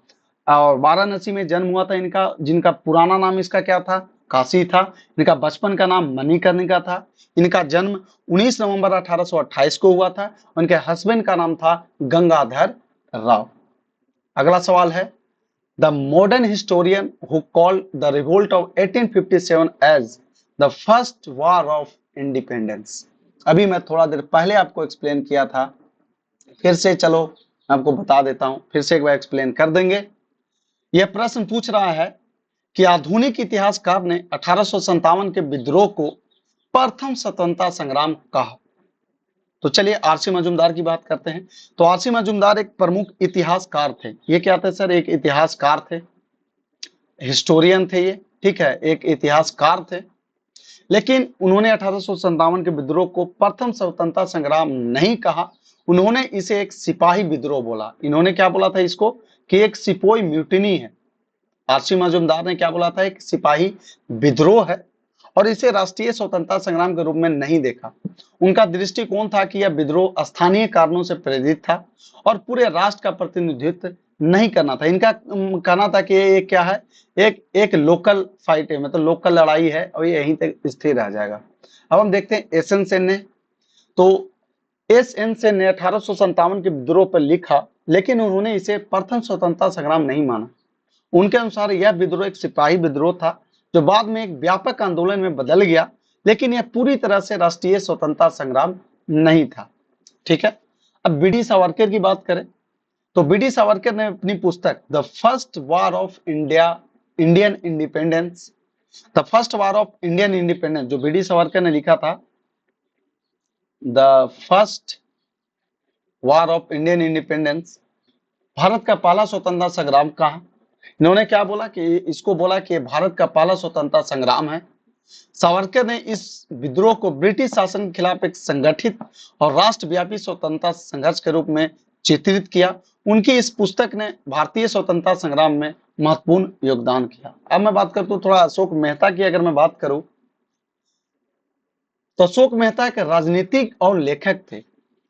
Speaker 1: और वाराणसी में जन्म हुआ था इनका, जिनका पुराना नाम इसका क्या था? काशी था। इनका बचपन का नाम मणिकर्णिका था। इनका जन्म 19 नवंबर 1828 को हुआ था। उनके हस्बैंड का नाम था गंगाधर राव। अगला सवाल है, the modern historian who called the revolt of 1857 as the first war of independence। अभी मैं थोड़ा देर पहले आपको एक्सप्लेन किया था, फिर से चलो मैं आपको बता देता हूं, फिर से एक बार एक्सप्लेन कर देंगे। यह प्रश्न पूछ रहा है कि आधुनिक इतिहासकार ने 1857 के विद्रोह को प्रथम स्वतंत्रता संग्राम कहा। तो चलिए आरसी मजूमदार की बात करते हैं। तो आरसी मजूमदार एक प्रमुख इतिहासकार थे। ये क्या थे सर? एक इतिहासकार थे, हिस्टोरियन थे ये, ठीक है, एक इतिहासकार थे। लेकिन उन्होंने 1857 के विद्रोह को प्रथम स्वतंत्रता संग्राम नहीं कहा। उन्होंने इसे एक सिपाही विद्रोह बोला। इन्होंने क्या बोला था इसको? कि एक सिपोई म्यूटिनी है। आरसी मजूमदार ने क्या बोला था? एक सिपाही विद्रोह है, और इसे राष्ट्रीय स्वतंत्रता संग्राम के रूप में नहीं देखा। उनका दृष्टिकोण था कि यह विद्रोह स्थानीय कारणों से प्रेरित था और पूरे राष्ट्र का प्रतिनिधित्व नहीं करना था। इनका कहना था कि ये क्या है? एक लोकल फाइट है, मतलब लोकल लड़ाई है और ये यहीं तक स्थिर रह जाएगा। अब हम देखते हैं एस एन सेन ने। तो एस एन सेन ने 1857 के विद्रोह पर लिखा, लेकिन उन्होंने इसे प्रथम स्वतंत्रता संग्राम नहीं माना। उनके अनुसार यह विद्रोह एक सिपाही विद्रोह था जो बाद में एक व्यापक आंदोलन में बदल गया, लेकिन यह पूरी तरह से राष्ट्रीय स्वतंत्रता संग्राम नहीं था। ठीक है, अब बीडी सावरकर की बात करें तो बीडी सावरकर ने अपनी पुस्तक the first war of Indian independence, the first war of Indian independence जो बीडी सावरकर ने लिखा था, the first war of Indian independence, Bharat का पहला स्वतंत्रता संग्राम कहा। इन्होंने क्या बोला? कि इसको बोला कि भारत का पहला स्वतंत्रता संग्राम है। सावरकर ने इस विद्रोह को ब्रिटिश शासन के खिलाफ एक संगठित और राष्ट्रव्यापी स्वतंत्रता संघर्ष के रूप में चित्रित किया। उनकी इस पुस्तक ने भारतीय स्वतंत्रता संग्राम में महत्वपूर्ण योगदान किया। अब मैं बात करता हूँ थोड़ा अशोक मेहता की। अगर मैं बात करूं तो अशोक मेहता एक राजनीतिक और लेखक थे।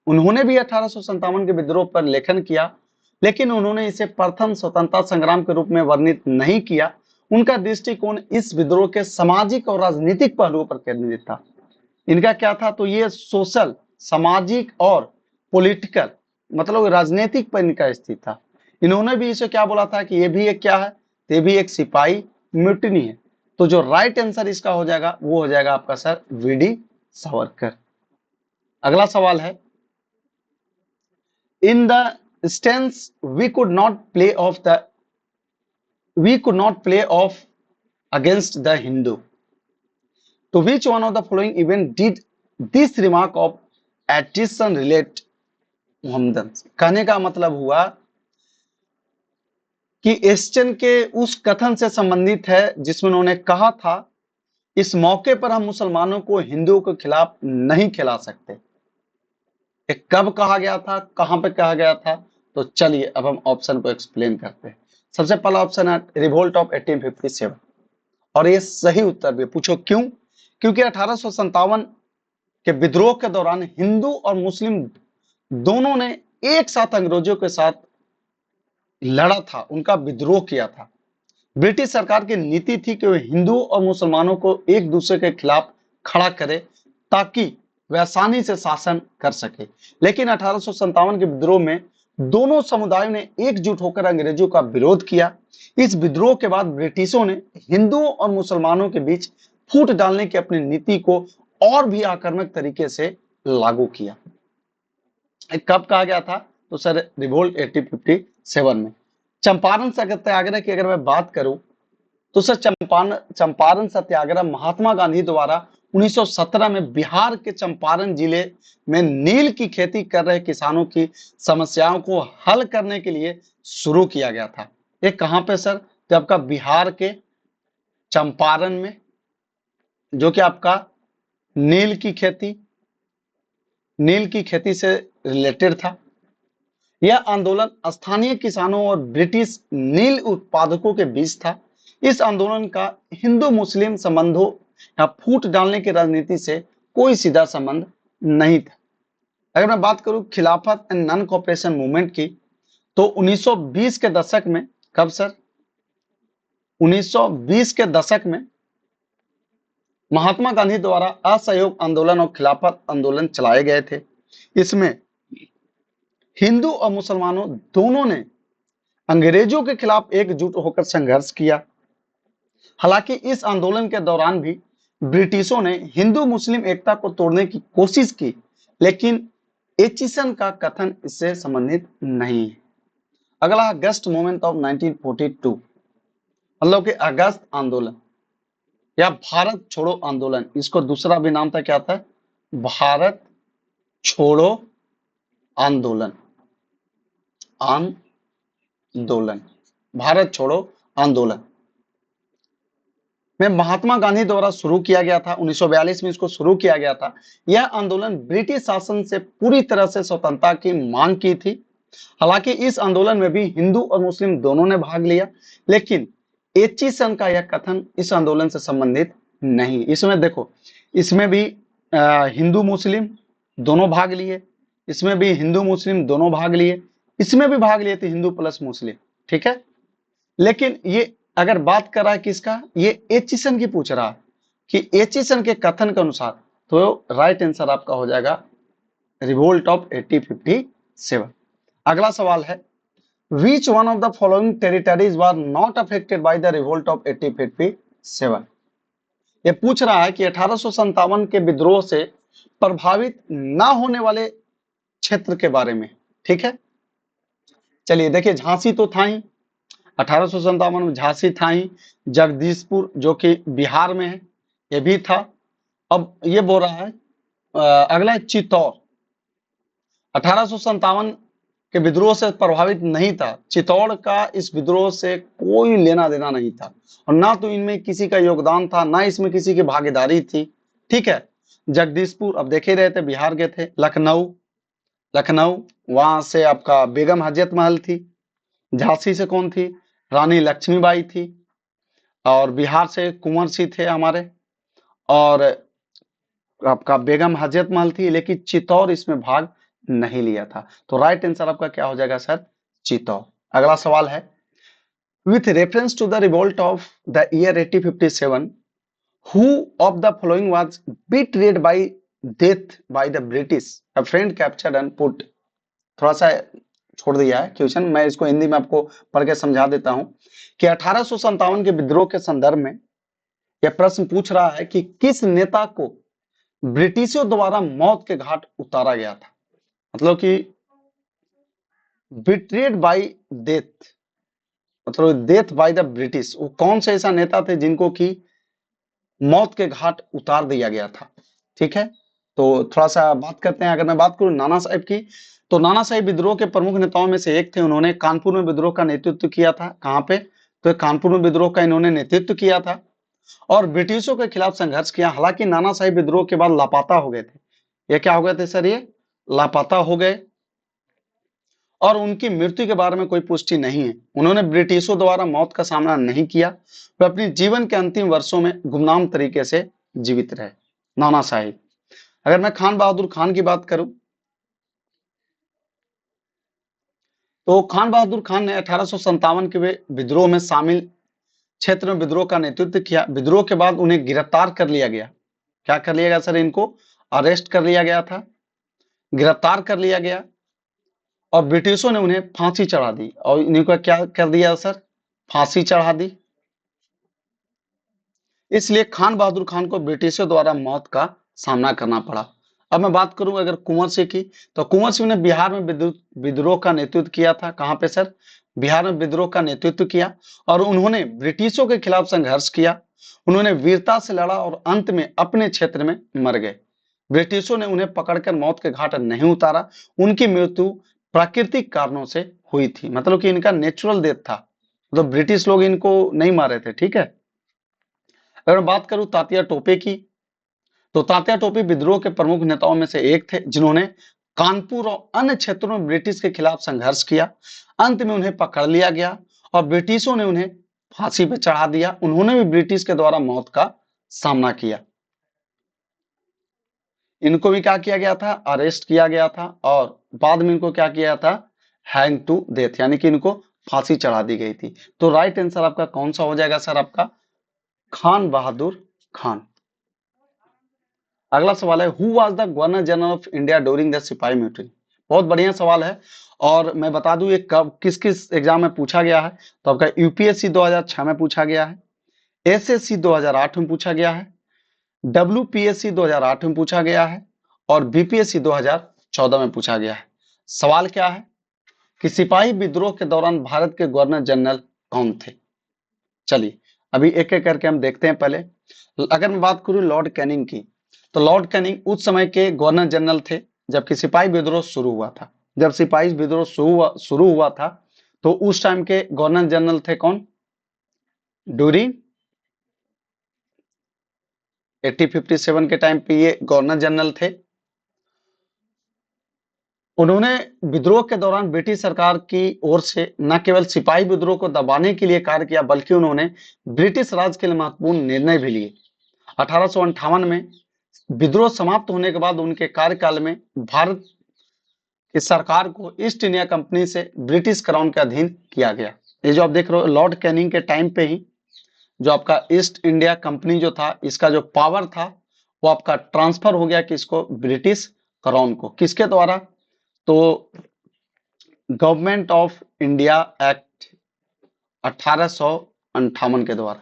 Speaker 1: उन्होंने भी 1857 के विद्रोह पर लेखन किया, लेकिन उन्होंने इसे प्रथम स्वतंत्रता संग्राम के रूप में वर्णित नहीं किया। उनका दृष्टिकोण इस विद्रोह के सामाजिक और राजनीतिक पहलुओं पर केंद्रित था। इनका क्या था? तो ये सोशल, सामाजिक और पॉलिटिकल, मतलब राजनीतिक पर इनका स्थित था। इन्होंने भी इसे क्या बोला था? कि ये भी एक क्या है? ये भी एक सिपाही म्यूटिनी है। तो जो राइट आंसर इसका हो जाएगा वो हो जाएगा आपका सर वीडी सावरकर। अगला सवाल है, in the stance we could not play off against the Hindu, to which one of the following event did this remark of attrition relate? Mohammedan. कहने का मतलब हुआ कि एस्चन के उस कथन से संबंधित है जिसमें उन्होंने कहा था, इस मौके पर हम मुसलमानों को हिंदुओं के खिलाफ नहीं खिला सकते। कब कहा गया था, कहां पे कहा गया था? तो चलिए अब हम ऑप्शन को एक्सप्लेन करते हैं। सबसे पहला ऑप्शन है रिवोल्ट ऑफ 1857, और ये सही उत्तर भी। पूछो क्यों? क्योंकि 1857 के विद्रोह के दौरान हिंदू और मुस्लिम दोनों ने एक साथ अंग्रेजों के साथ लड़ा था, उनका विद्रोह किया था। ब्रिटिश सरकार की नीति थी कि वे हिंदुओं और मुसलमानों को एक दूसरे के खिलाफ खड़ा करे ताकि वे आसानी से शासन कर सके। लेकिन 1857 के विद्रोह में दोनों समुदायों ने एकजुट होकर अंग्रेजों का विरोध किया। इस विद्रोह के बाद ब्रिटिशों ने हिंदुओं और मुसलमानों के बीच फूट डालने की अपनी नीति को और भी आक्रामक तरीके से लागू किया। कब कहा गया था? तो सर रिवोल्ट 1857 में। चंपारण सत्याग्रह की अगर मैं बात करूं तो सर चंपारण सत्याग्रह महात्मा गांधी द्वारा 1917 में बिहार के चंपारण जिले में नील की खेती कर रहे किसानों की समस्याओं को हल करने के लिए शुरू किया गया था। ये कहां पे सर? तो आपका बिहार के चंपारण में, जो कि आपका नील की खेती से रिलेटेड था। यह आंदोलन स्थानीय किसानों और ब्रिटिश नील उत्पादकों के बीच था। इस आंदोलन का हिंदू मुस्लिम संबंधों या फूट डालने की राजनीति से कोई सीधा संबंध नहीं था। अगर मैं बात करूं खिलाफत एंड नॉन कॉपरेशन मूवमेंट की, तो 1920 के दशक में, कब सर? 1920 के दशक में महात्मा गांधी द्वारा असहयोग आंदोलन और खिलाफत आंदोलन चलाए गए थे। इसमें हिंदू और मुसलमानों दोनों ने अंग्रेजों के खिलाफ एकजुट होकर संघर्ष किया। हालांकि इस आंदोलन के दौरान भी ब्रिटिशों ने हिंदू मुस्लिम एकता को तोड़ने की कोशिश की, लेकिन एचिसन का कथन इससे संबंधित नहीं है। अगला अगस्त मूवमेंट ऑफ 1942, मतलब कि अगस्त आंदोलन या भारत छोड़ो आंदोलन, इसको दूसरा भी नाम था, क्या था? भारत छोड़ो आंदोलन। भारत छोड़ो आंदोलन में महात्मा गांधी द्वारा शुरू किया गया था। 1942 में इसको शुरू किया गया था। यह आंदोलन ब्रिटिश शासन से पूरी तरह से स्वतंत्रता की मांग की थी। हालांकि इस आंदोलन में भी हिंदू और मुस्लिम दोनों ने भाग लिया, लेकिन एचिसन का यह कथन इस आंदोलन से संबंधित नहीं। इसमें देखो, इसमें भी हिंदू मुस्लिम दोनों भाग लिए, इसमें भी हिंदू मुस्लिम दोनों भाग लिए, इसमें भी भाग लिए थे हिंदू प्लस मुस्लिम, ठीक है। लेकिन ये अगर बात कर रहा है किसका, ये एचिसन की पूछ रहा है कि एचिसन के कथन के अनुसार, तो राइट आंसर आपका हो जाएगा रिवोल्ट ऑफ 1857। अगला सवाल है, Which one of the following territories were not affected by the revolt of 1857? ये पूछ रहा है कि 1857 के विद्रोह से प्रभावित ना होने वाले क्षेत्र के बारे में, ठीक है। चलिए देखिए, झांसी तो था ही, 1857 में झांसी था ही, जगदीशपुर जो कि बिहार में है ये भी था। अब ये बोल रहा है अगला है चित्तौड़, 1857 के विद्रोह से प्रभावित नहीं था। चित्तौड़ का इस विद्रोह से कोई लेना देना नहीं था, और ना तो इनमें किसी का योगदान था, ना इसमें किसी की भागीदारी थी, ठीक है। जगदीशपुर अब देख ही रहे थे, बिहार के थे। लखनऊ वहां से आपका बेगम हजरत महल थी। झांसी से कौन थी? रानी लक्ष्मीबाई थी। और बिहार से कुंवर सिंह थे हमारे, और आपका बेगम हजरत महल थी। लेकिन चित्तौड़ इसमें भाग नहीं लिया था। तो राइट आंसर आपका क्या हो जाएगा सर? चित्तौड़। अगला सवाल है, with reference to the revolt of the year 1857, who of the following was betrayed by death by the British, a friend captured and put। थोड़ा सा छोड़ दिया है क्वेश्चन, मैं इसको हिंदी में आपको पढ़ के समझा देता हूं कि 1857 के विद्रोह के संदर्भ में यह प्रश्न पूछ रहा है कि किस नेता को ब्रिटिशों द्वारा मौत के घाट उतारा गया था। मतलब कि बिट्रेड बाय डेथ, मतलब डेथ बाय द ब्रिटिश, वो कौन से ऐसा नेता थे जिनको की मौत के घाट उतार दिया गया था, ठीक है। तो थोड़ा सा बात करते हैं। अगर मैं बात करूं नाना साहब की, तो नाना साहब विद्रोह के प्रमुख नेताओं में से एक थे। उन्होंने कानपुर में विद्रोह का नेतृत्व किया था। कहां पे? तो कानपुर में विद्रोह का इन्होंने नेतृत्व किया था और ब्रिटिशों के खिलाफ संघर्ष किया। हालांकि नाना साहब विद्रोह के बाद लापता हो गए थे। ये क्या हो गए थे सर? ये लापता हो गए, और उनकी मृत्यु के बारे में कोई पुष्टि नहीं है। उन्होंने ब्रिटिशों द्वारा मौत का सामना नहीं किया। वे अपने जीवन के अंतिम वर्षों में गुमनाम तरीके से जीवित रहे, नाना साहिब। अगर मैं खान बहादुर खान की बात करूं, तो खान बहादुर खान ने 1857 के विद्रोह में शामिल क्षेत्र में विद्रोह का नेतृत्व किया। विद्रोह के बाद उन्हें गिरफ्तार कर लिया गया। क्या कर लिया गया सर? इनको अरेस्ट कर लिया गया था, गिरफ्तार कर लिया गया, और ब्रिटिशों ने उन्हें फांसी चढ़ा दी। और इनको क्या कर दिया सर? फांसी चढ़ा दी। इसलिए खान बहादुर खान को ब्रिटिशों द्वारा मौत का सामना करना पड़ा। अब मैं बात करूं अगर कुंवर सिंह की, तो कुंवर सिंह ने बिहार में विद्रोह का नेतृत्व किया था। कहां पे सर? बिहार में विद्रोह का नेतृत्व किया और उन्होंने ब्रिटिशों के खिलाफ संघर्ष किया। उन्होंने वीरता से लड़ा और अंत में अपने क्षेत्र में मर गए। ब्रिटिशों ने उन्हें पकड़कर मौत के घाट नहीं उतारा। उनकी मृत्यु प्राकृतिक कारणों से हुई थी, मतलब कि इनका नेचुरल डेथ था, मतलब ब्रिटिश लोग इनको नहीं मारे थे। ठीक है। अगर मैं बात करूं तात्या टोपे की, तो तात्या टोपे विद्रोह के प्रमुख नेताओं में से एक थे, जिन्होंने कानपुर और अन्य क्षेत्रों में ब्रिटिश के खिलाफ संघर्ष किया। अंत में उन्हें पकड़ लिया गया और ब्रिटिशों ने उन्हें फांसी पर चढ़ा दिया। उन्होंने भी ब्रिटिश के द्वारा मौत का सामना किया। इनको भी क्या किया गया था? अरेस्ट किया गया था और बाद में इनको क्या किया था? हैंग टू डेथ, यानी कि इनको फांसी चढ़ा दी गई थी। तो राइट आंसर आपका कौन सा हो जाएगा सर? आपका खान बहादुर खान। अगला सवाल है, who was the governor general of India during the sipahi mutiny? बहुत बढ़िया सवाल है और मैं बता दूं ये कब किस किस एग्जाम में पूछा गया है। तो आपका यूपीएससी 2006 में पूछा गया है, एसएससी 2008 में पूछा गया है, डब्ल्यूपीएससी 2008 में पूछा गया है और बीपीएससी 2014 में पूछा गया है। सवाल क्या है कि सिपाही विद्रोह के दौरान भारत के गवर्नर जनरल कौन थे? चलिए अभी एक एक करके हम देखते हैं। पहले अगर मैं बात करूं लॉर्ड कैनिंग की, तो लॉर्ड कैनिंग उस समय के गवर्नर जनरल थे जबकि सिपाही विद्रोह शुरू हुआ था। जब सिपाही विद्रोह शुरू हुआ था तो उस टाइम के गवर्नर जनरल थे कौन? ड्यूरिंग 1857 के टाइम पे ये गवर्नर जनरल थे। उन्होंने विद्रोह के दौरान ब्रिटिश सरकार की ओर से न केवल सिपाही विद्रोह को दबाने के लिए कार्य किया, बल्कि उन्होंने ब्रिटिश राज के लिए महत्वपूर्ण निर्णय भी लिए। 1858 में विद्रोह समाप्त होने के बाद उनके कार्यकाल में भारत की सरकार को ईस्ट इंडिया कंपनी से ब्रिटिश क्राउन के अधीन किया गया। ये जो आप देख रहे हो लॉर्ड कैनिंग के टाइम पे ही जो आपका ईस्ट इंडिया कंपनी जो था, इसका जो पावर था वो आपका ट्रांसफर हो गया किसको? ब्रिटिश क्राउन को। किसके द्वारा? तो गवर्नमेंट ऑफ इंडिया एक्ट 1858 के द्वारा।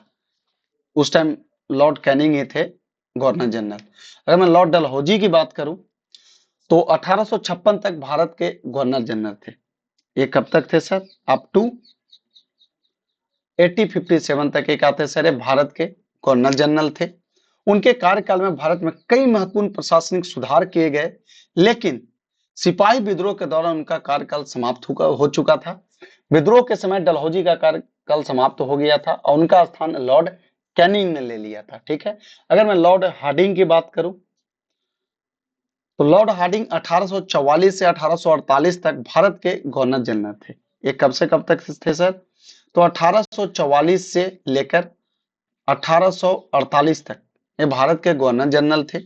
Speaker 1: उस टाइम लॉर्ड कैनिंग ही थे गवर्नर जनरल। अगर मैं लॉर्ड डलहौजी की बात करूं तो 1856 तक भारत के गवर्नर जनरल थे। ये कब तक थे सर? अप टू 1857 तक एक आते सर भारत के गवर्नर जनरल थे। उनके कार्यकाल में भारत में कई महत्वपूर्ण प्रशासनिक सुधार किए गए, लेकिन सिपाही विद्रोह के दौरान उनका कार्यकाल समाप्त हो चुका था। विद्रोह के समय डलहौजी का कार्यकाल समाप्त हो गया था और उनका स्थान लॉर्ड कैनिंग ने ले लिया था। ठीक है। अगर मैं लॉर्ड हार्डिंग की बात करूं तो लॉर्ड हार्डिंग 1844 से 1848 तक भारत के गवर्नर जनरल थे। ये कब से कब तक थे सर? तो 1844 से लेकर 1848 तक ये भारत के गवर्नर जनरल थे।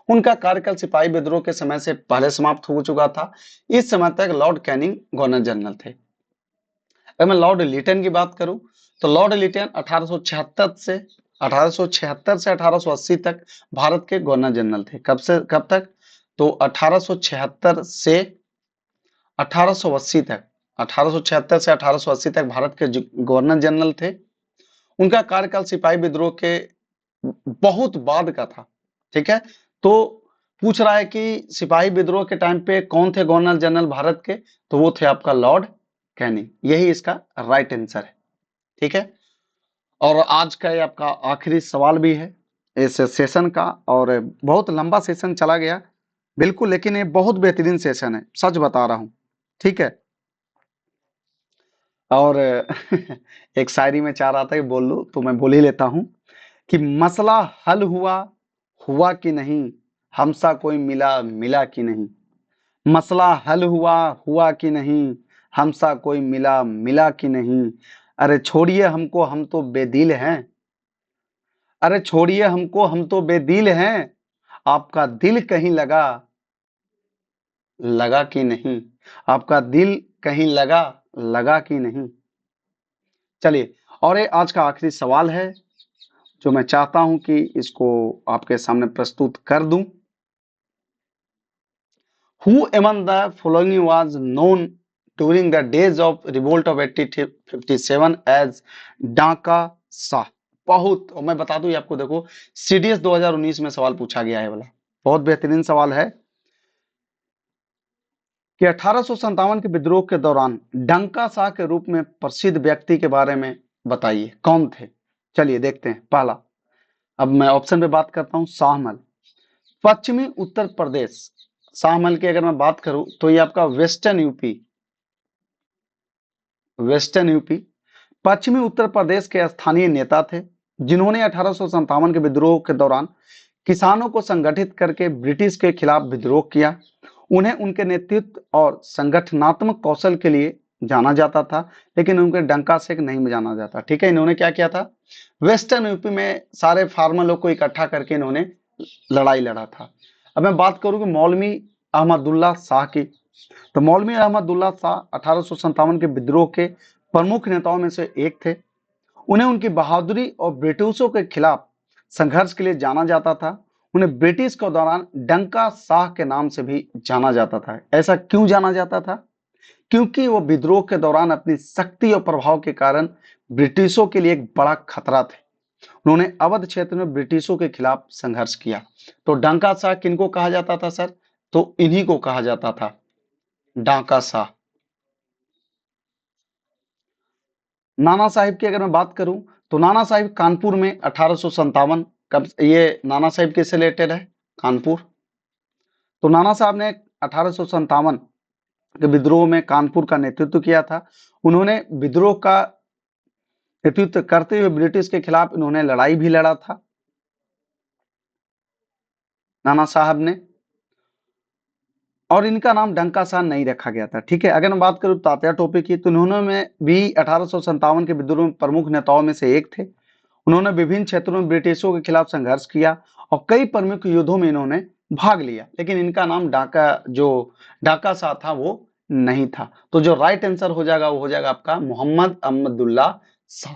Speaker 1: उनका कार्यकाल सिपाही विद्रोह के समय से पहले समाप्त हो चुका था। इस समय तक लॉर्ड कैनिंग गवर्नर जनरल थे। अगर मैं लॉर्ड लिटन की बात करूं तो लॉर्ड लिटन 1876 से 1880 तक भारत के गवर्नर जनरल थे। कब से कब तक? तो 1876 से 1880 तक, 1876 से 1880 तक भारत के गवर्नर जनरल थे। उनका कार्यकाल सिपाही विद्रोह के बहुत बाद का था। ठीक है। तो पूछ रहा है कि सिपाही विद्रोह के टाइम पे कौन थे गवर्नर जनरल भारत के? तो वो थे आपका लॉर्ड कैनिंग। यही इसका राइट आंसर है। ठीक है। और आज का ये आपका आखिरी सवाल भी है इस सेशन का, और बहुत लंबा सेशन चला गया बिल्कुल, लेकिन ये बहुत बेहतरीन सेशन है, सच बता रहा हूं। ठीक है। और एक शायरी में चाह रहा था कि बोल लूं तो मैं बोल ही लेता हूं कि मसला हल हुआ हुआ कि नहीं, हमसा कोई मिला मिला कि नहीं। मसला हल हुआ कि नहीं, हमसा कोई मिला मिला कि नहीं। अरे छोड़िए हमको, हम तो बेदिल हैं। अरे छोड़िए हमको, हम तो बेदिल हैं। आपका दिल कहीं लगा लगा कि नहीं। आपका दिल कहीं लगा लगा कि नहीं। चलिए, और ये आज का आखिरी सवाल है जो मैं चाहता हूं कि इसको आपके सामने प्रस्तुत कर दूं। Who among the following was known during the days of revolt of 1857 as डाका शाह? बहुत, और मैं बता दूं ये आपको, देखो सीडीएस 2019 में सवाल पूछा गया है वाला, बहुत बेहतरीन सवाल है। कि 1857 के विद्रोह के दौरान डंका शाह के रूप में प्रसिद्ध व्यक्ति के बारे में बताइए, कौन थे? चलिए देखते हैं। पहला, अब मैं ऑप्शन पे बात करता हूं, शाहमल, पश्चिमी उत्तर प्रदेश। शाहमल की अगर मैं बात करूं तो ये आपका वेस्टर्न यूपी पश्चिमी उत्तर प्रदेश के स्थानीय नेता थे, जिन्होंने 1857 के विद्रोह के दौरान किसानों को संगठित करके ब्रिटिश के खिलाफ विद्रोह किया। उन्हें उनके नेतृत्व और संगठनात्मक कौशल के लिए जाना जाता था, लेकिन उनके डंका से नहीं जाना जाता। ठीक है, इन्होंने क्या किया था, वेस्टर्न यूपी में सारे फार्मरों को इकट्ठा करके इन्होंने लड़ाई लड़ा था। अब मैं बात करूं कि मौलवी अहमदुल्ला शाह की, तो मौलवी अहमदुल्ला शाह 1857 के विद्रोह के प्रमुख नेताओं में से एक थे। उन्हें उनकी बहादुरी और ब्रिटिशों के खिलाफ संघर्ष के लिए जाना जाता था। उन्हें ब्रिटिश के दौरान डंका शाह के नाम से भी जाना जाता था। ऐसा क्यों जाना जाता था? क्योंकि वो विद्रोह के दौरान अपनी शक्ति और प्रभाव के कारण ब्रिटिशों के लिए एक बड़ा खतरा थे। उन्होंने अवध क्षेत्र में ब्रिटिशों के खिलाफ संघर्ष किया। तो डंका शाह किनको कहा जाता था सर? तो इन्हीं को कहा जाता था, डांका शाह। नाना साहिब की अगर मैं बात करूं तो नाना साहिब कानपुर में 1857, कब ये नाना साहिब किससे रिलेटेड है? कानपुर। तो नाना साहब ने 1857 के विद्रोह में कानपुर का नेतृत्व किया था। उन्होंने विद्रोह का नेतृत्व करते हुए ब्रिटिश के खिलाफ इन्होंने लड़ाई भी लड़ा था, नाना साहब ने, और इनका नाम डंका शाह नहीं रखा गया था। ठीक है, अगर मैं बात करूं तात्या टोपे की, तो उन्होंने भी 1857 के विद्रोह में प्रमुख नेताओं में से एक थे। उन्होंने विभिन्न क्षेत्रों में ब्रिटिशों के खिलाफ संघर्ष किया और कई प्रमुख युद्धों में इन्होंने भाग लिया, लेकिन इनका नाम डाका शाह था वो नहीं था। तो जो राइट आंसर हो जाएगा वो हो जाएगा आपका मोहम्मद अहमदुल्ला शाह।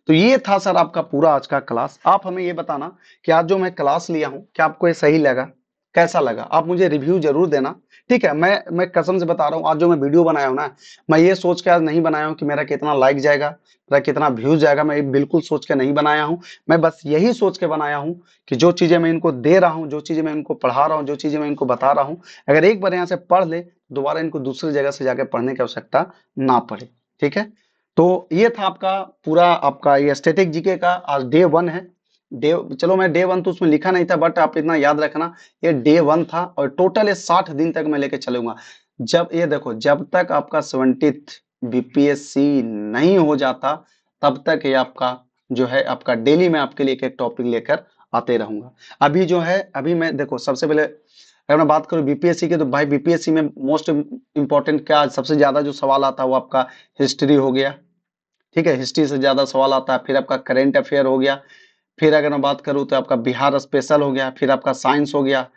Speaker 1: तो ये था सर आपका पूरा आज का क्लास। आप हमें ये बताना कि आज जो मैं क्लास लिया हूं क्या आपको ये सही लगा, कैसा लगा? आप मुझे रिव्यू जरूर देना। ठीक है, मैं कसम से बता रहा हूँ, आज जो मैं वीडियो बनाया हूं ना, मैं ये सोच के आज नहीं बनाया हूं कि मेरा कितना लाइक जाएगा, मेरा कितना व्यूज जाएगा। मैं बिल्कुल सोच के नहीं बनाया हूं। मैं बस यही सोच के बनाया हूं कि जो चीजें मैं इनको दे रहा हूं, जो चीजें मैं इनको पढ़ा रहा हूं, जो चीजें मैं इनको बता रहा हूं, अगर एक बार यहाँ से पढ़ ले, दोबारा इनको दूसरी जगह से जाकर पढ़ने की आवश्यकता ना पड़े। ठीक है, तो ये था आपका ये स्टैटिक जीके का आज डे 1 है। चलो मैं डे 1 तो उसमें लिखा नहीं था, बट आप इतना याद रखना ये डे 1 था और टोटल ये 60 दिन तक मैं लेके चलूंगा। जब ये देखो, जब तक आपका 70th बीपीएससी नहीं हो जाता तब तक ये आपका जो है आपका डेली में आपके लिए एक एक टॉपिक लेकर आते रहूंगा। अभी जो है, अभी मैं देखो, सबसे पहले अगर मैं बात करूं बीपीएससी की, तो भाई बीपीएससी में मोस्ट इंपॉर्टेंट क्या, सबसे ज्यादा जो सवाल आता है वो आपका हिस्ट्री हो गया। ठीक है, हिस्ट्री से ज्यादा सवाल आता है। फिर आपका करेंट अफेयर हो गया। फिर अगर मैं बात करूं तो आपका बिहार स्पेशल हो गया। फिर आपका साइंस हो गया।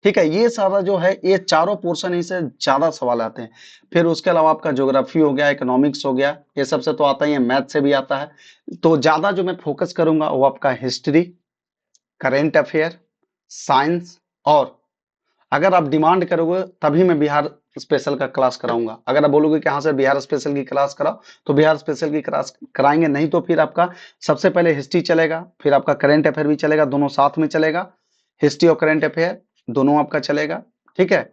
Speaker 1: ठीक है, ये सारा जो है ये चारों पोर्शन ही से ज्यादा सवाल आते हैं। फिर उसके अलावा आपका ज्योग्राफी हो गया, इकोनॉमिक्स हो गया, ये सबसे तो आता ही है, मैथ से भी आता है। तो ज्यादा जो मैं फोकस करूंगा वो आपका हिस्ट्री, करेंट अफेयर, साइंस, और अगर आप डिमांड करोगे तभी मैं बिहार स्पेशल का क्लास कराऊंगा। अगर आप बोलोगे कि हाँ सर बिहार स्पेशल की क्लास कराओ, तो बिहार स्पेशल की क्लास कराएंगे। नहीं तो फिर आपका सबसे पहले हिस्ट्री चलेगा, फिर आपका करंट अफेयर भी चलेगा, दोनों साथ में चलेगा। हिस्ट्री और करंट अफेयर दोनों आपका चलेगा। ठीक है,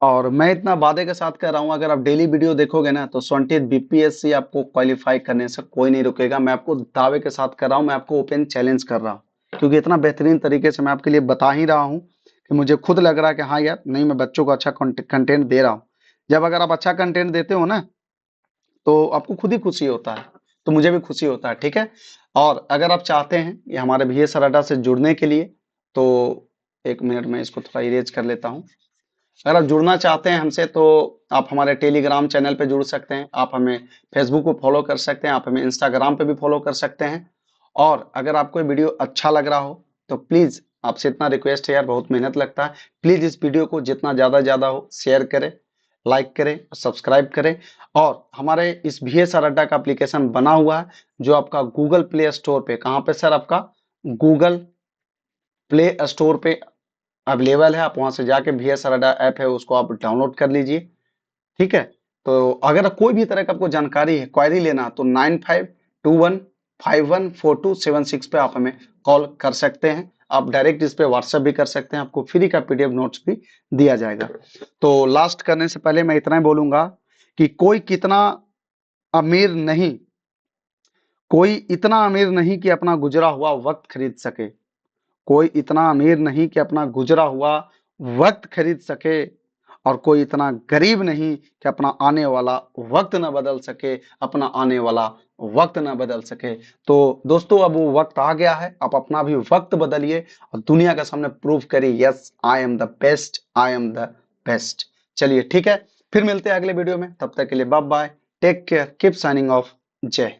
Speaker 1: और मैं इतना वादे के साथ कह रहा हूं, अगर आप डेली वीडियो देखोगे ना तो 20 बीपीएससी आपको क्वालिफाई करने से कोई नहीं रुकेगा। मैं आपको दावे के साथ कर रहा हूं, मैं आपको ओपन चैलेंज कर रहा हूं, क्योंकि इतना बेहतरीन तरीके से मैं आपके लिए बता ही रहा हूं कि मुझे खुद लग रहा है कि हाँ यार, नहीं, मैं बच्चों को अच्छा कंटेंट दे रहा हूँ। जब अगर आप अच्छा कंटेंट देते हो ना तो आपको खुद ही खुशी होता है, तो मुझे भी खुशी होता है। ठीक है, और अगर आप चाहते हैं ये हमारे VS अड्डा से जुड़ने के लिए, तो एक मिनट में इसको थोड़ा इरेज कर लेता हूँ। अगर आप जुड़ना चाहते हैं हमसे तो आप हमारे टेलीग्राम चैनल पे जुड़ सकते हैं, आप हमें फेसबुक पे फॉलो कर सकते हैं, आप हमें इंस्टाग्राम पे भी फॉलो कर सकते हैं। और अगर आपको ये वीडियो अच्छा लग रहा हो तो प्लीज आपसे इतना रिक्वेस्ट है यार, बहुत मेहनत लगता है, प्लीज इस वीडियो को जितना ज्यादा हो शेयर करें, लाइक करें, सब्सक्राइब करें। और हमारे इस VS अड्डा का एप्लीकेशन बना हुआ है जो आपका गूगल प्ले स्टोर पे, कहाँ पे सर? आपका गूगल प्ले स्टोर पे अवेलेबल है। आप वहां से जाके VS अड्डा ऐप है उसको आप डाउनलोड कर लीजिए। ठीक है, तो अगर कोई भी तरह का आपको जानकारी है, क्वेरी लेना, तो 9521 514276 पे आप हमें कॉल कर सकते हैं। आप डायरेक्ट इस पे व्हाट्सएप भी कर सकते हैं, आपको फ्री का पीडीएफ नोट्स भी दिया जाएगा। तो लास्ट करने से पहले मैं इतना ही बोलूंगा कि कोई इतना अमीर नहीं कि अपना गुजरा हुआ वक्त खरीद सके। कोई इतना अमीर नहीं कि अपना गुजरा हुआ वक्त खरीद सके, और कोई इतना गरीब नहीं कि अपना आने वाला वक्त न बदल सके, अपना आने वाला वक्त न बदल सके। तो दोस्तों, अब वो वक्त आ गया है, आप अपना भी वक्त बदलिए और दुनिया के सामने प्रूव करिए, yes I am the best, I am the best. चलिए ठीक है, फिर मिलते हैं अगले वीडियो में, तब तक के लिए bye bye, take care, keep signing off, जय।